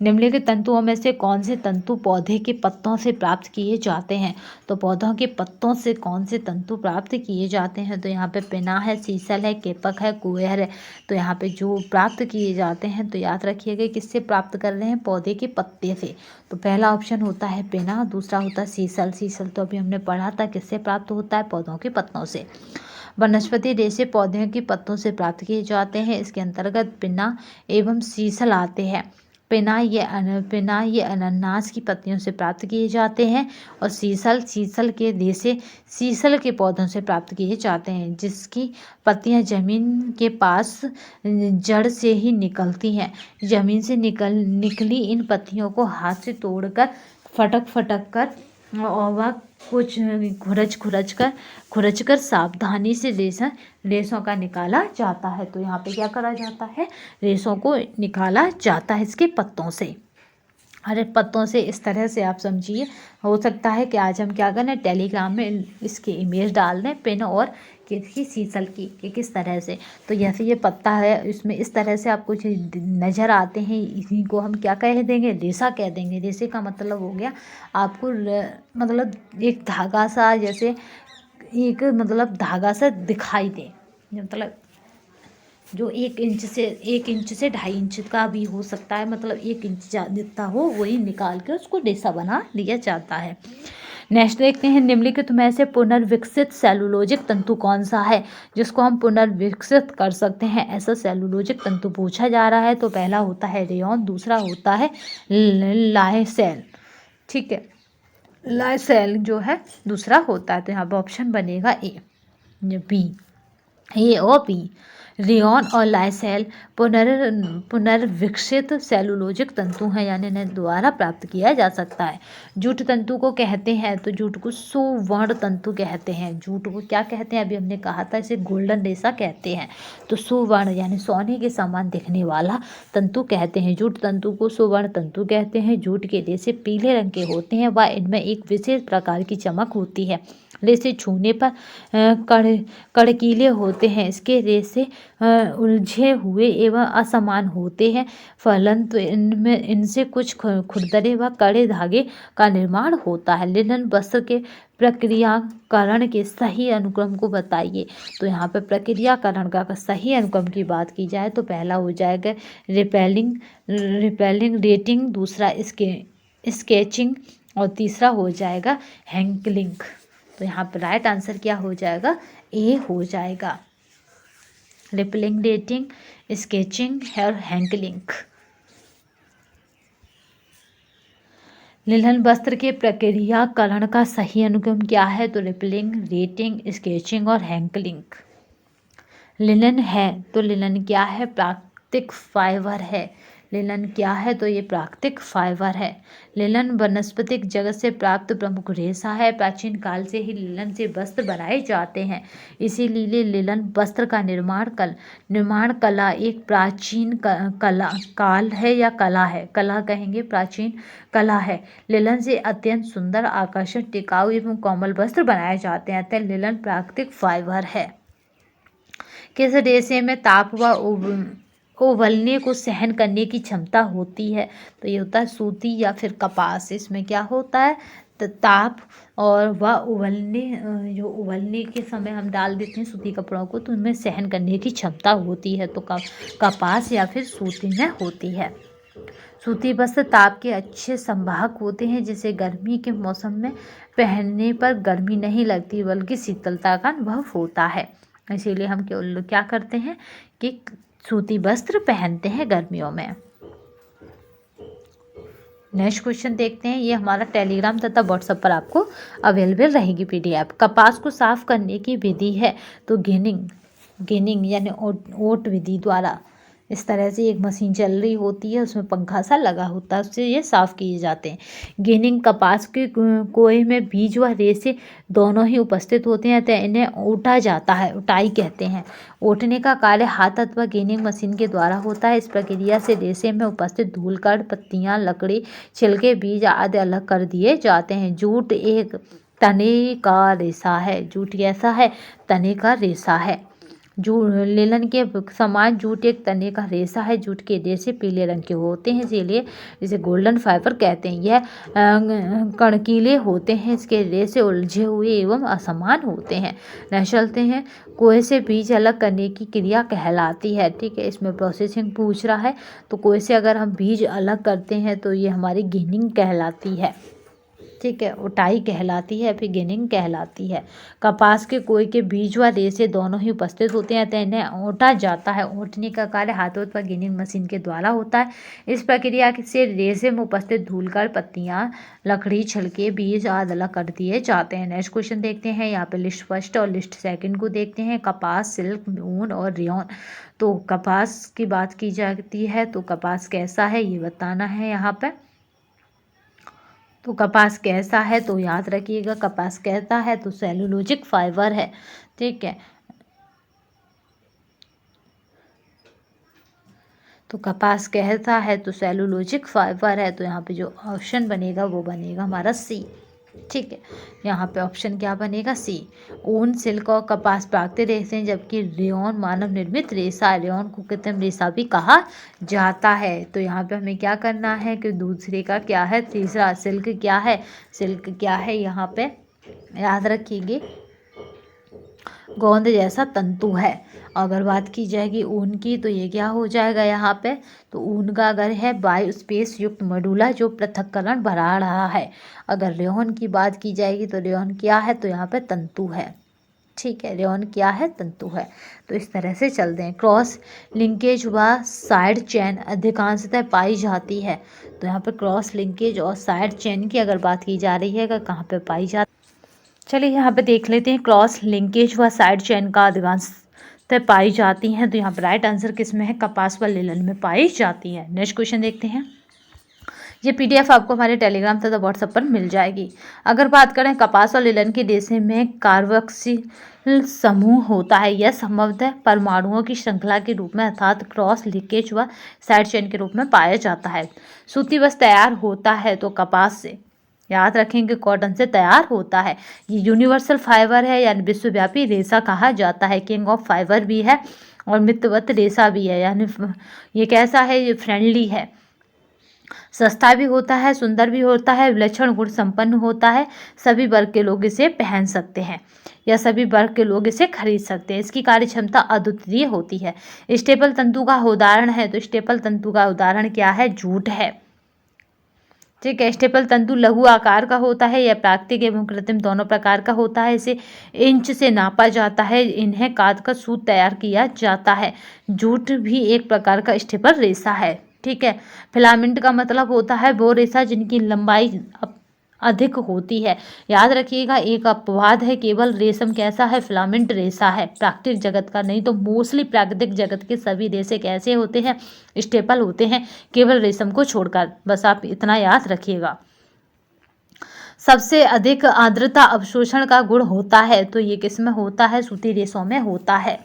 निम्नलिखित तंतुओं में से कौन से तंतु पौधे के पत्तों से प्राप्त किए जाते हैं। तो पौधों के पत्तों से कौन से तंतु प्राप्त किए जाते हैं, तो यहाँ पे पिना है, सीसल है, केपक है, कुएर है। तो यहाँ पे जो प्राप्त किए जाते हैं तो याद रखिएगा किससे प्राप्त कर रहे हैं, पौधे के पत्ते से। तो पहला ऑप्शन होता है पिना, दूसरा होता है सीसल। सीसल तो अभी हमने पढ़ा था किससे प्राप्त होता है, पौधों के पत्तों से। वनस्पति रेशे पौधों के पत्तों से प्राप्त किए जाते हैं, इसके अंतर्गत पिना एवं सीसल आते हैं। पिना ये अनानास की पत्तियों से प्राप्त किए जाते हैं, और सीसल के रेशे सीसल के पौधों से प्राप्त किए जाते हैं, जिसकी पत्तियां जमीन के पास जड़ से ही निकलती हैं। जमीन से निकली इन पत्तियों को हाथ से तोड़कर फटक कर और वह कुछ खुरच कर सावधानी से रेशों का निकाला जाता है। तो यहाँ पे क्या करा जाता है, रेशों को निकाला जाता है इसके पत्तों से। अरे पत्तों से इस तरह से आप समझिए, हो सकता है कि आज हम क्या करें, टेलीग्राम में इसके इमेज डाल दें पिन और किसकी, सीसल की, कि किस तरह से। तो जैसे ये पत्ता है, इसमें इस तरह से आपको नज़र आते हैं, इसी को हम क्या कह देंगे, रेशा कह देंगे। रेशे का मतलब हो गया आपको मतलब एक धागा सा, जैसे एक मतलब धागा सा दिखाई दे, मतलब जो 1 इंच से 2.5 इंच का भी हो सकता है, मतलब 1 इंच जितना हो वही निकाल के उसको रेशा बना लिया जाता है। नेक्स्ट देखते हैं, निम्नलिखित में से पुनर्विकसित सेलुलोजिक तंतु कौन सा है जिसको हम पुनर्विकसित कर सकते हैं, ऐसा सेलुलोजिक तंतु पूछा जा रहा है। तो पहला होता है रेयॉन, दूसरा होता है लाइसेल, ठीक है, लाइसेल जो है दूसरा होता है। तो यहाँ पर ऑप्शन बनेगा ए, बी, ए और बी। रेयॉन और लाइसेल पुनर्विकसित सेलुलोजिक तंतु हैं, यानी इन्हें दोबारा प्राप्त किया जा सकता है। जूट तंतु को कहते हैं, तो जूट को सुवर्ण तंतु कहते हैं। जूट को क्या कहते हैं, अभी हमने कहा था इसे गोल्डन रेशा कहते हैं। तो सुवर्ण यानी सोने के समान दिखने वाला तंतु कहते हैं। जूट तंतु को सुवर्ण तंतु कहते हैं। जूट के रेशे पीले रंग के होते हैं व इनमें एक विशेष प्रकार की चमक होती है। रेशे छूने पर कड़कीले होते हैं। इसके रेशे उलझे हुए एवं असमान होते हैं। फलन तो इनसे कुछ खुरदरे व कड़े धागे का निर्माण होता है। लिनन वस्त्र के प्रक्रियाकरण के सही अनुक्रम को बताइए। तो यहाँ पे प्रक्रियाकरण का सही अनुक्रम की बात की जाए तो पहला हो जाएगा रिपेलिंग रेटिंग, दूसरा स्केचिंग और तीसरा हो जाएगा हैंकलिंग। तो यहाँ पर राइट आंसर क्या हो जाएगा, ए हो जाएगा। रिपेलिंग, रेटिंग, स्केचिंग और हैंकलिंग। लिनन वस्त्र के प्रक्रियाकरण का सही अनुक्रम क्या है? तो रिपलिंग, रेटिंग, स्केचिंग और हैंकलिंग। लिनन है तो लिनन क्या है? प्राकृतिक फाइबर है। लिनन क्या है? तो ये प्राकृतिक फाइबर है। लिनन वनस्पतिक जगत से प्राप्त प्रमुख रेशा है। प्राचीन काल से ही लिनन से वस्त्र बनाए जाते हैं, इसीलिए लिनन वस्त्र का निर्माण कला एक प्राचीन कला काल है या कला है, कला कहेंगे, प्राचीन कला है। लिनन से अत्यंत सुंदर, आकर्षक, टिकाऊ एवं कोमल वस्त्र बनाए जाते हैं, अतः लिनन प्राकृतिक फाइबर है। किस रेशे में ताप व उबलने को सहन करने की क्षमता होती है? तो ये होता है सूती या फिर कपास। इसमें क्या होता है? ताप और वह जो उबलने के समय हम डाल देते हैं सूती कपड़ों को, तो उनमें सहन करने की क्षमता होती है, तो कपास या फिर सूती में होती है। सूती वस्त्र ताप के अच्छे संवाहक होते हैं, जिसे गर्मी के मौसम में पहनने पर गर्मी नहीं लगती बल्कि शीतलता का अनुभव होता है। इसीलिए हम क्या करते हैं कि सूती वस्त्र पहनते हैं गर्मियों में। नेक्स्ट क्वेश्चन देखते हैं। ये हमारा टेलीग्राम तथा व्हाट्सएप पर आपको अवेलेबल रहेगी PDF। कपास को साफ करने की विधि है तो गिनिंग यानी ओट विधि द्वारा। इस तरह से एक मशीन चल रही होती है, उसमें पंखा सा लगा होता है, उससे ये साफ़ किए जाते हैं। गिनिंग, कपास के कोए में बीज व रेशे दोनों ही उपस्थित होते हैं, तो इन्हें ओटा जाता है, उटाई कहते हैं। ओटने का कार्य हाथ अथवा गिनिंग मशीन के द्वारा होता है। इस प्रक्रिया से रेशे में उपस्थित धूल कण, पत्तियाँ, लकड़ी, छिलके, बीज आदि अलग कर दिए जाते हैं। जूट एक तने का रेशा है। जूट कैसा है? तने का रेशा है। लिनन के समान जूट एक तने का रेशा है। जूट के रेशे पीले रंग के होते हैं, इसीलिए इसे गोल्डन फाइबर कहते हैं। यह कणकीले होते हैं, इसके रेशे उलझे हुए एवं असमान होते हैं। चलते हैं। कोए से बीज अलग करने की क्रिया कहलाती है। ठीक है, इसमें प्रोसेसिंग पूछ रहा है, तो कोए से अगर हम बीज अलग करते हैं तो ये हमारी गिनिंग कहलाती है। ठीक है, उटाई कहलाती है, फिर गिनिंग कहलाती है। कपास के कोई के बीज व रेशे दोनों ही उपस्थित होते हैं, तो इन्हें ओटा जाता है। ओटने का कार्य हाथों पर गिनिंग मशीन के द्वारा होता है। इस प्रक्रिया से रेशे में उपस्थित धूलकण, पत्तियां, लकड़ी, छिलके, बीज आदि अलग कर दिए जाते हैं। नेक्स्ट क्वेश्चन देखते हैं। यहाँ पे लिस्ट फर्स्ट और लिस्ट सेकंड को देखते हैं। कपास, सिल्क, ऊन और रेयॉन। तो कपास की बात की जाती है, तो कपास कैसा है ये बताना है यहाँ पे। तो कपास कैसा है? तो याद रखिएगा, कपास कैसा है? तो सेलुलोजिक फाइबर है। ठीक है, तो कपास कैसा है? तो सेलुलोजिक फाइबर है। तो यहाँ पे जो ऑप्शन बनेगा वो बनेगा हमारा सी। ठीक है, यहाँ पे ऑप्शन क्या बनेगा? सी। ऊन, सिल्क और कपास प्राकृतिक रेशे हैं, जबकि रेयॉन मानव निर्मित रेशा। रेयॉन को कृत्रिम रेशा भी कहा जाता है। तो यहाँ पे हमें क्या करना है कि दूसरे का क्या है? तीसरा। सिल्क क्या है? सिल्क क्या है? यहाँ पे याद रखिएगा, गोंद जैसा तंतु है। अगर बात की जाएगी ऊन की, तो ये क्या हो जाएगा यहाँ पे? तो ऊन का अगर है बायो स्पेस युक्त मडुला जो पृथक्करण बढ़ा रहा है। अगर रेयॉन की बात की जाएगी तो रेयॉन क्या है? तो यहाँ पे तंतु है। ठीक है, रेयॉन क्या है? तंतु है। तो इस तरह से चलते हैं। क्रॉस लिंकेज व साइड चेन अधिकांशतः पाई जाती है। तो यहाँ पे क्रॉस लिंकेज और साइड चेन की अगर बात की जा रही है, कहाँ पे पाई जाती है? चलिए यहाँ पे देख लेते हैं। क्रॉस लिंकेज व साइड चेन का अधिकांशतः पाई जाती हैं। तो यहाँ पर राइट आंसर किस में है? कपास व लिनन में पाई जाती है। नेक्स्ट क्वेश्चन देखते हैं। ये PDF आपको हमारे टेलीग्राम तथा व्हाट्सएप पर मिल जाएगी। अगर बात करें कपास और लिनन के रेशे में कार्बोक्सिल समूह होता है। यह संभवतः परमाणुओं की श्रृंखला के रूप में अर्थात क्रॉस लिंकेज व साइड चेन के रूप में पाया जाता है। सूती वस्त्र तैयार होता है तो कपास से, याद रखेंगे कॉटन से तैयार होता है। ये यूनिवर्सल फाइबर है, यानी विश्वव्यापी रेशा कहा जाता है। किंग ऑफ फाइबर भी है और मितवत रेशा भी है, यानी ये कैसा है? ये फ्रेंडली है, सस्ता भी होता है, सुंदर भी होता है, विलक्षण गुण संपन्न होता है। सभी वर्ग के लोग इसे पहन सकते हैं या सभी वर्ग के लोग इसे खरीद सकते हैं। इसकी कार्य क्षमता अद्वितीय होती है। स्टेपल तंतु का उदाहरण है, तो स्टेपल तंतु का उदाहरण क्या है? जूट है। ठीक है, स्टेपल तंतु लघु आकार का होता है, यह प्राकृतिक एवं कृत्रिम दोनों प्रकार का होता है। इसे इंच से नापा जाता है। इन्हें काट कर सूत तैयार किया जाता है। जूट भी एक प्रकार का स्टेपल रेशा है। ठीक है। फिलामेंट का मतलब होता है वो रेशा जिनकी लंबाई अधिक होती है। याद रखिएगा, एक अपवाद है केवल, रेशम कैसा है, फिलामेंट रेशा है, प्राकृतिक जगत का नहीं। तो मोस्टली प्राकृतिक जगत के सभी रेशे कैसे होते हैं, स्टेपल होते हैं, केवल रेशम को छोड़कर। बस आप इतना याद रखिएगा। सबसे अधिक आर्द्रता अवशोषण का गुण होता है, तो ये किसमें होता है, सूती रेशों में होता है,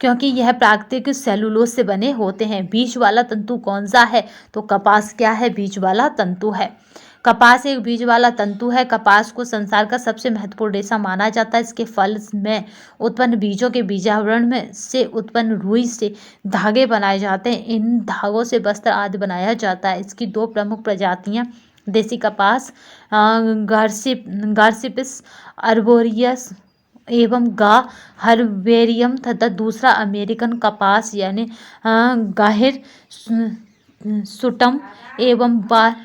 क्योंकि यह प्राकृतिक सेलुलोज से बने होते हैं। बीज वाला तंतु कौन सा है, तो कपास क्या है, बीज वाला तंतु है। कपास एक बीज वाला तंतु है। कपास को संसार का सबसे महत्वपूर्ण रेशा माना जाता है। इसके फल में उत्पन्न बीजों के बीजावरण में से उत्पन्न रुई से धागे बनाए जाते हैं। इन धागों से वस्त्र आदि बनाया जाता है। इसकी दो प्रमुख प्रजातियां देसी कपास गार्सिपिस अर्बोरियस एवं गा हर्बेरियम तथा दूसरा अमेरिकन कपास यानी गाहिर सुटम एवं बार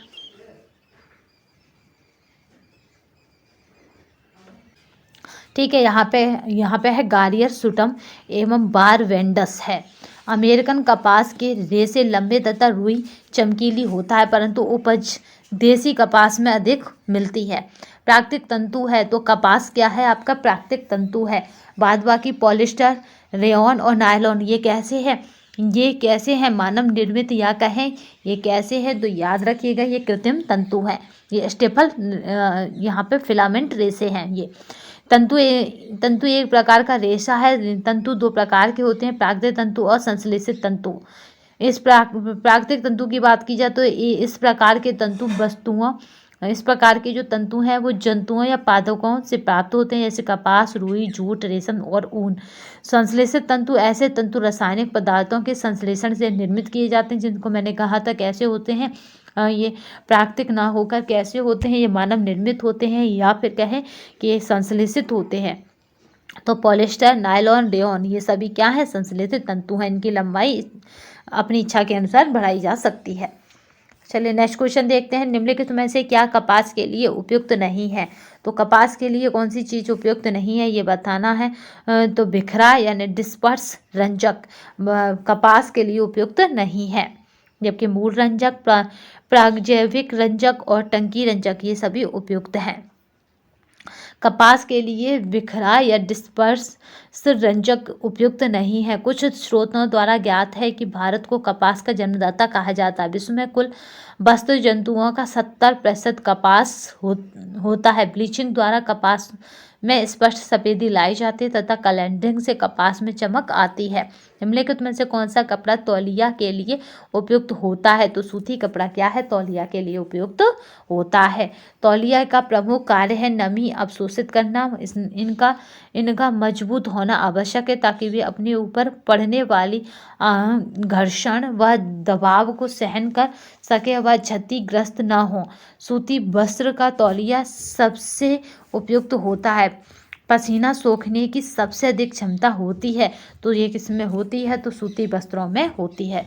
ठीक है। यहाँ पे है गारियर सुटम एवं बार वेंडस है। अमेरिकन कपास के रेशे लंबे तथा रुई चमकीली होता है, परंतु उपज देसी कपास में अधिक मिलती है। प्राकृतिक तंतु है, तो कपास क्या है, आपका प्राकृतिक तंतु है। बाद बाकी पॉलिस्टर, रेयॉन और नायलॉन ये कैसे हैं, मानव निर्मित या कहें ये कैसे है, तो याद रखिएगा ये कृत्रिम तंतु है। ये स्टेपल यहाँ पे फिलामेंट रेशे हैं। ये तंतु एक प्रकार का रेशा है। तंतु दो प्रकार के होते हैं, प्राकृतिक तंतु और संश्लेषित तंतु। इस प्राकृतिक तंतु की बात की जाए तो इस प्रकार के जो तंतु हैं वो जंतुओं या पादपों से प्राप्त होते हैं, जैसे कपास, रुई, जूट, रेशम और ऊन। संश्लेषित तंतु ऐसे तंतु रासायनिक पदार्थों के संश्लेषण से निर्मित किए जाते हैं, जिनको मैंने कहा था कैसे होते हैं, ये प्राकृतिक ना होकर कैसे होते हैं, ये मानव निर्मित होते हैं, या फिर कहें कि ये संश्लेषित होते हैं। तो पॉलिस्टर, नायलॉन, रेयॉन ये सभी क्या है, संश्लेषित तंतु हैं। इनकी लंबाई अपनी इच्छा के अनुसार बढ़ाई जा सकती है। चलिए नेक्स्ट क्वेश्चन देखते हैं। निम्नलिखित में से क्या कपास के लिए उपयुक्त नहीं है, तो कपास के लिए कौन सी चीज़ उपयुक्त नहीं है ये बताना है। तो बिखरा यानी डिस्पर्स रंजक कपास के लिए उपयुक्त नहीं है, जबकि मूल रंजक, प्रागजैविक रंजक और टंकी रंजक ये सभी उपयुक्त हैं। कपास के लिए बिखरा या डिस्पर्स रंजक उपयुक्त नहीं है। कुछ स्रोतों द्वारा ज्ञात है कि भारत को कपास का जन्मदाता कहा जाता है। विश्व में कुल वस्तु जंतुओं का 70% कपास होता है। ब्लीचिंग द्वारा कपास में स्पष्ट सफेदी लाई जाती है तथा कलैंडिंग से कपास में चमक आती है। निम्नलिखित में से कौन सा कपड़ा तौलिया के लिए उपयुक्त होता है, तो सूती कपड़ा क्या है, तौलिया के लिए उपयुक्त होता है। तौलिया का प्रमुख कार्य है नमी अवशोषित करना। इनका मजबूत होना आवश्यक है ताकि वे अपने ऊपर पड़ने वाली घर्षण व दबाव को सहन कर सके व क्षतिग्रस्त न हो। सूती वस्त्र का तौलिया सबसे उपयुक्त होता है। पसीना सोखने की सबसे अधिक क्षमता होती है, तो ये किसमें होती है, तो सूती वस्त्रों में होती है।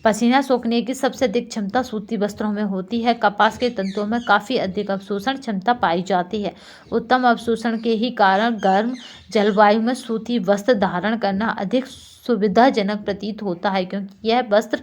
पसीना सोखने की सबसे अधिक क्षमता सूती वस्त्रों में होती है। कपास के तंतुओं में काफ़ी अधिक अवशोषण क्षमता पाई जाती है। उत्तम अवशोषण के ही कारण गर्म जलवायु में सूती वस्त्र धारण करना अधिक सुविधाजनक प्रतीत होता है, क्योंकि यह वस्त्र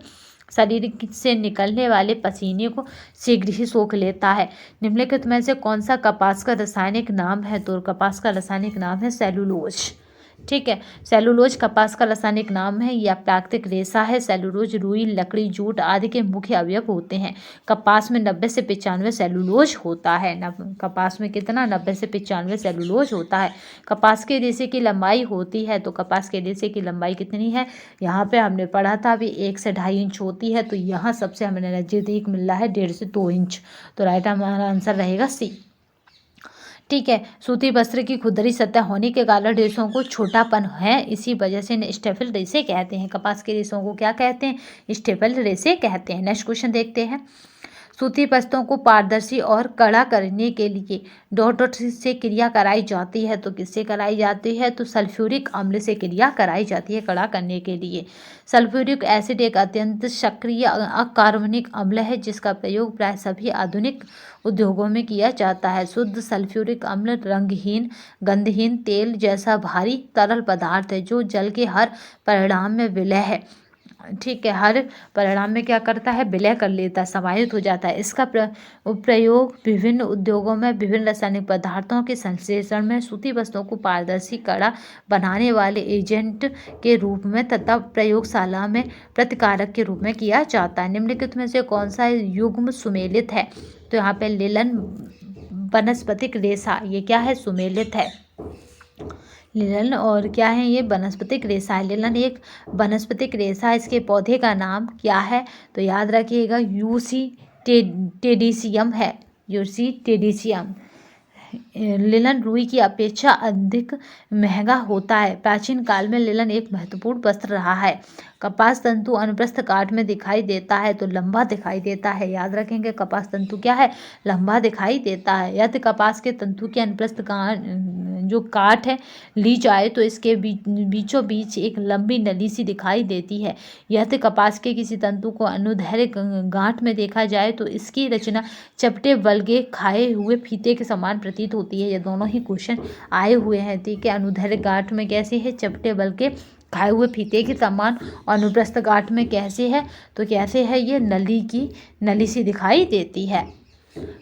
शरीर से निकलने वाले पसीने को शीघ्र ही सोख लेता है। निम्नलिखित में से कौन सा कपास का रासायनिक नाम है, तो कपास का रासायनिक नाम है सेलुलोज। ठीक है, सेलुलोज कपास का रासायनिक नाम है। यह प्राकृतिक रेशा है। सेलुलोज रुई, लकड़ी, जूट आदि के मुख्य अवयव होते हैं। कपास में 90 से 95 सेलुलोज होता है। कपास में कितना, 90 से 95 सेलुलोज होता है। कपास के रेशे की लंबाई होती है, तो कपास के रेशे की लंबाई कितनी है, यहाँ पे हमने पढ़ा था अभी 1 से 2.5 इंच होती है। तो यहाँ सबसे हमें नजदीक मिल रहा है 1.5 से 2 इंच। तो राइट हमारा आंसर रहेगा सी। ठीक है, सूती वस्त्र की खुरदरी सतह होने के कारण रेशों को छोटापन है, इसी वजह से इन्हें स्टेपल रेशे कहते हैं। कपास के रेशों को क्या कहते हैं, स्टेपल रेशे कहते हैं। नेक्स्ट क्वेश्चन देखते हैं। सूती वस्तुओं को पारदर्शी और कड़ा करने के लिए डॉट डॉट से क्रिया कराई जाती है। तो किससे कराई जाती है? तो सल्फ्यूरिक अम्ल से क्रिया कराई जाती है कड़ा करने के लिए। सल्फ्यूरिक एसिड एक अत्यंत सक्रिय अकार्बनिक अम्ल है जिसका प्रयोग प्राय सभी आधुनिक उद्योगों में किया जाता है। शुद्ध सल्फ्यूरिक अम्ल रंगहीन, गंधहीन तेल जैसा भारी तरल पदार्थ है जो जल के हर परिणाम में विलय है। ठीक है, हर परिणाम में क्या करता है? विलय कर लेता है, समाहित हो जाता है। इसका प्रयोग विभिन्न उद्योगों में विभिन्न रासायनिक पदार्थों के संश्लेषण में, सूती वस्तुओं को पारदर्शी कड़ा बनाने वाले एजेंट के रूप में तथा प्रयोगशाला में प्रतिकारक के रूप में किया जाता है। निम्नलिखित में से कौन सा युग्म सुमेलित है? तो यहाँ पे लिनन वनस्पतिक रेशा, ये क्या है? सुमेलित है। लिनन और क्या है? ये वनस्पतिक रेशा है। लिनन एक वनस्पतिक रेशा है। इसके पौधे का नाम क्या है? तो याद रखिएगा यूसी टेडिसियम है। यूसी टेडिसियम। लिनन रुई की अपेक्षा अधिक महंगा होता है। प्राचीन काल में लिनन एक महत्वपूर्ण वस्त्र रहा है। कपास तंतु अनुप्रस्थ काट में दिखाई देता है तो लंबा दिखाई देता है। याद रखेंगे कपास तंतु क्या है? लंबा दिखाई देता है। यदि कपास के तंतु के अनुप्रस्थ जो काट है ली जाए तो इसके बीचों बीच एक लंबी नली सी दिखाई देती है। यदि कपास के किसी तंतु को अनुदैर्घ्य गांठ में देखा जाए तो इसकी रचना चपटे बल्गे खाए हुए फीते के समान प्रतीत होती है। ये दोनों ही क्वेश्चन आए हुए हैं। ठीक है, अनुदैर्घ्य गांठ में कैसे है? चपटे बल्गे खाए हुए फीते के समान। अनुप्रस्थ गांठ में कैसे है? तो कैसे है? ये नली सी दिखाई देती है।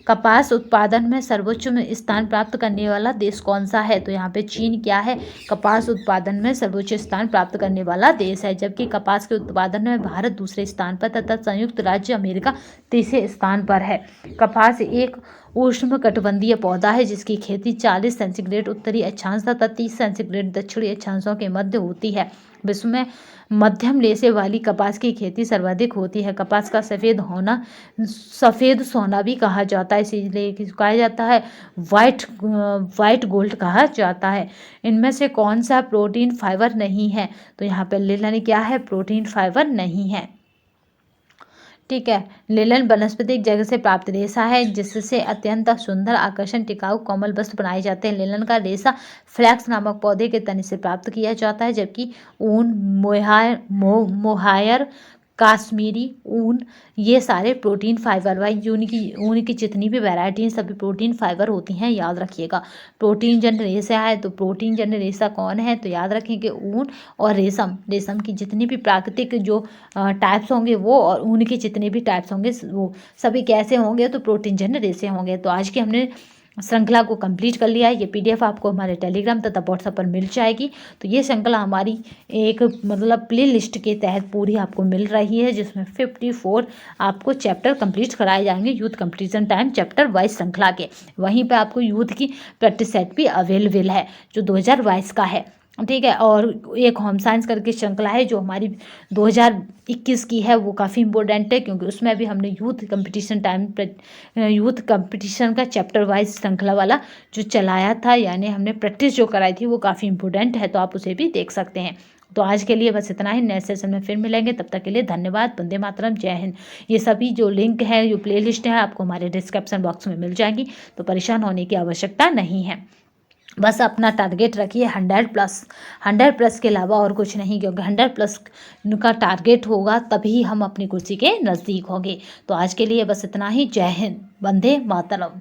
कपास उत्पादन में सर्वोच्च स्थान प्राप्त करने वाला देश कौन सा है? तो यहाँ पे चीन क्या है? कपास उत्पादन में सर्वोच्च स्थान प्राप्त करने वाला देश है। जबकि कपास के उत्पादन में भारत दूसरे स्थान पर तथा संयुक्त राज्य अमेरिका तीसरे स्थान पर है। कपास एक उष्णकटिबंधीय पौधा है जिसकी खेती 40 सेंटीग्रेड उत्तरी अक्षांश तथा 30 सेंटीग्रेड दक्षिणी अक्षांशों के मध्य होती है। विश्व में मध्यम रेशे वाली कपास की खेती सर्वाधिक होती है। कपास का सफ़ेद सोना भी कहा जाता है, इसीलिए कहा जाता है वाइट गोल्ड कहा जाता है। इनमें से कौन सा प्रोटीन फाइबर नहीं है? तो यहाँ पे लिनन क्या है? प्रोटीन फाइबर नहीं है। ठीक है, लिनन वनस्पतिक जगह से प्राप्त रेशा है जिससे अत्यंत सुंदर, आकर्षण, टिकाऊ, कोमल वस्त्र बनाए जाते हैं। लिनन का रेशा फ्लैक्स नामक पौधे के तने से प्राप्त किया जाता है। जबकि ऊन, मोहायर, काश्मीरी ऊन, ये सारे प्रोटीन फाइबर ऊन की जितनी भी वैरायटी हैं सभी प्रोटीन फाइबर होती हैं। याद रखिएगा प्रोटीन जन्य रेशा है। तो प्रोटीन जन्य रेशा कौन है? तो याद रखेंगे ऊन और रेशम की जितनी भी प्राकृतिक जो टाइप्स होंगे वो, और ऊन के जितने भी टाइप्स होंगे वो सभी कैसे होंगे? तो प्रोटीन जन्य रेशे होंगे। तो आज के हमने श्रृंखला को कंप्लीट कर लिया है। ये पीडीएफ आपको हमारे टेलीग्राम तथा व्हाट्सएप पर मिल जाएगी। तो ये श्रृंखला हमारी एक प्ले लिस्ट के तहत पूरी आपको मिल रही है जिसमें 54 आपको चैप्टर कंप्लीट कराए जाएंगे youth competition time chapter wise श्रृंखला के। वहीं पे आपको यूथ की प्रैक्टिस सेट भी अवेलेबल है जो 2022 का है। ठीक है, और एक होम साइंस करके श्रृंखला है जो हमारी 2021 की है, वो काफ़ी इंपॉर्टेंट है क्योंकि उसमें भी हमने यूथ कंपटीशन का चैप्टर वाइज श्रृंखला वाला जो चलाया था, यानी हमने प्रैक्टिस जो कराई थी वो काफ़ी इंपॉर्टेंट है, तो आप उसे भी देख सकते हैं। तो आज के लिए बस इतना ही। नेक्स्ट सेशन में फिर मिलेंगे, तब तक के लिए धन्यवाद। वंदे मातरम, जय हिंद। ये सभी जो लिंक है, जो प्ले लिस्ट है, आपको हमारे डिस्क्रिप्शन बॉक्स में मिल जाएंगी, तो परेशान होने की आवश्यकता नहीं है। बस अपना टारगेट रखिए 100+ के अलावा और कुछ नहीं, क्योंकि 100+ का टारगेट होगा तभी हम अपनी कुर्सी के नज़दीक होंगे। तो आज के लिए बस इतना ही। जय हिंद, वंदे मातरम।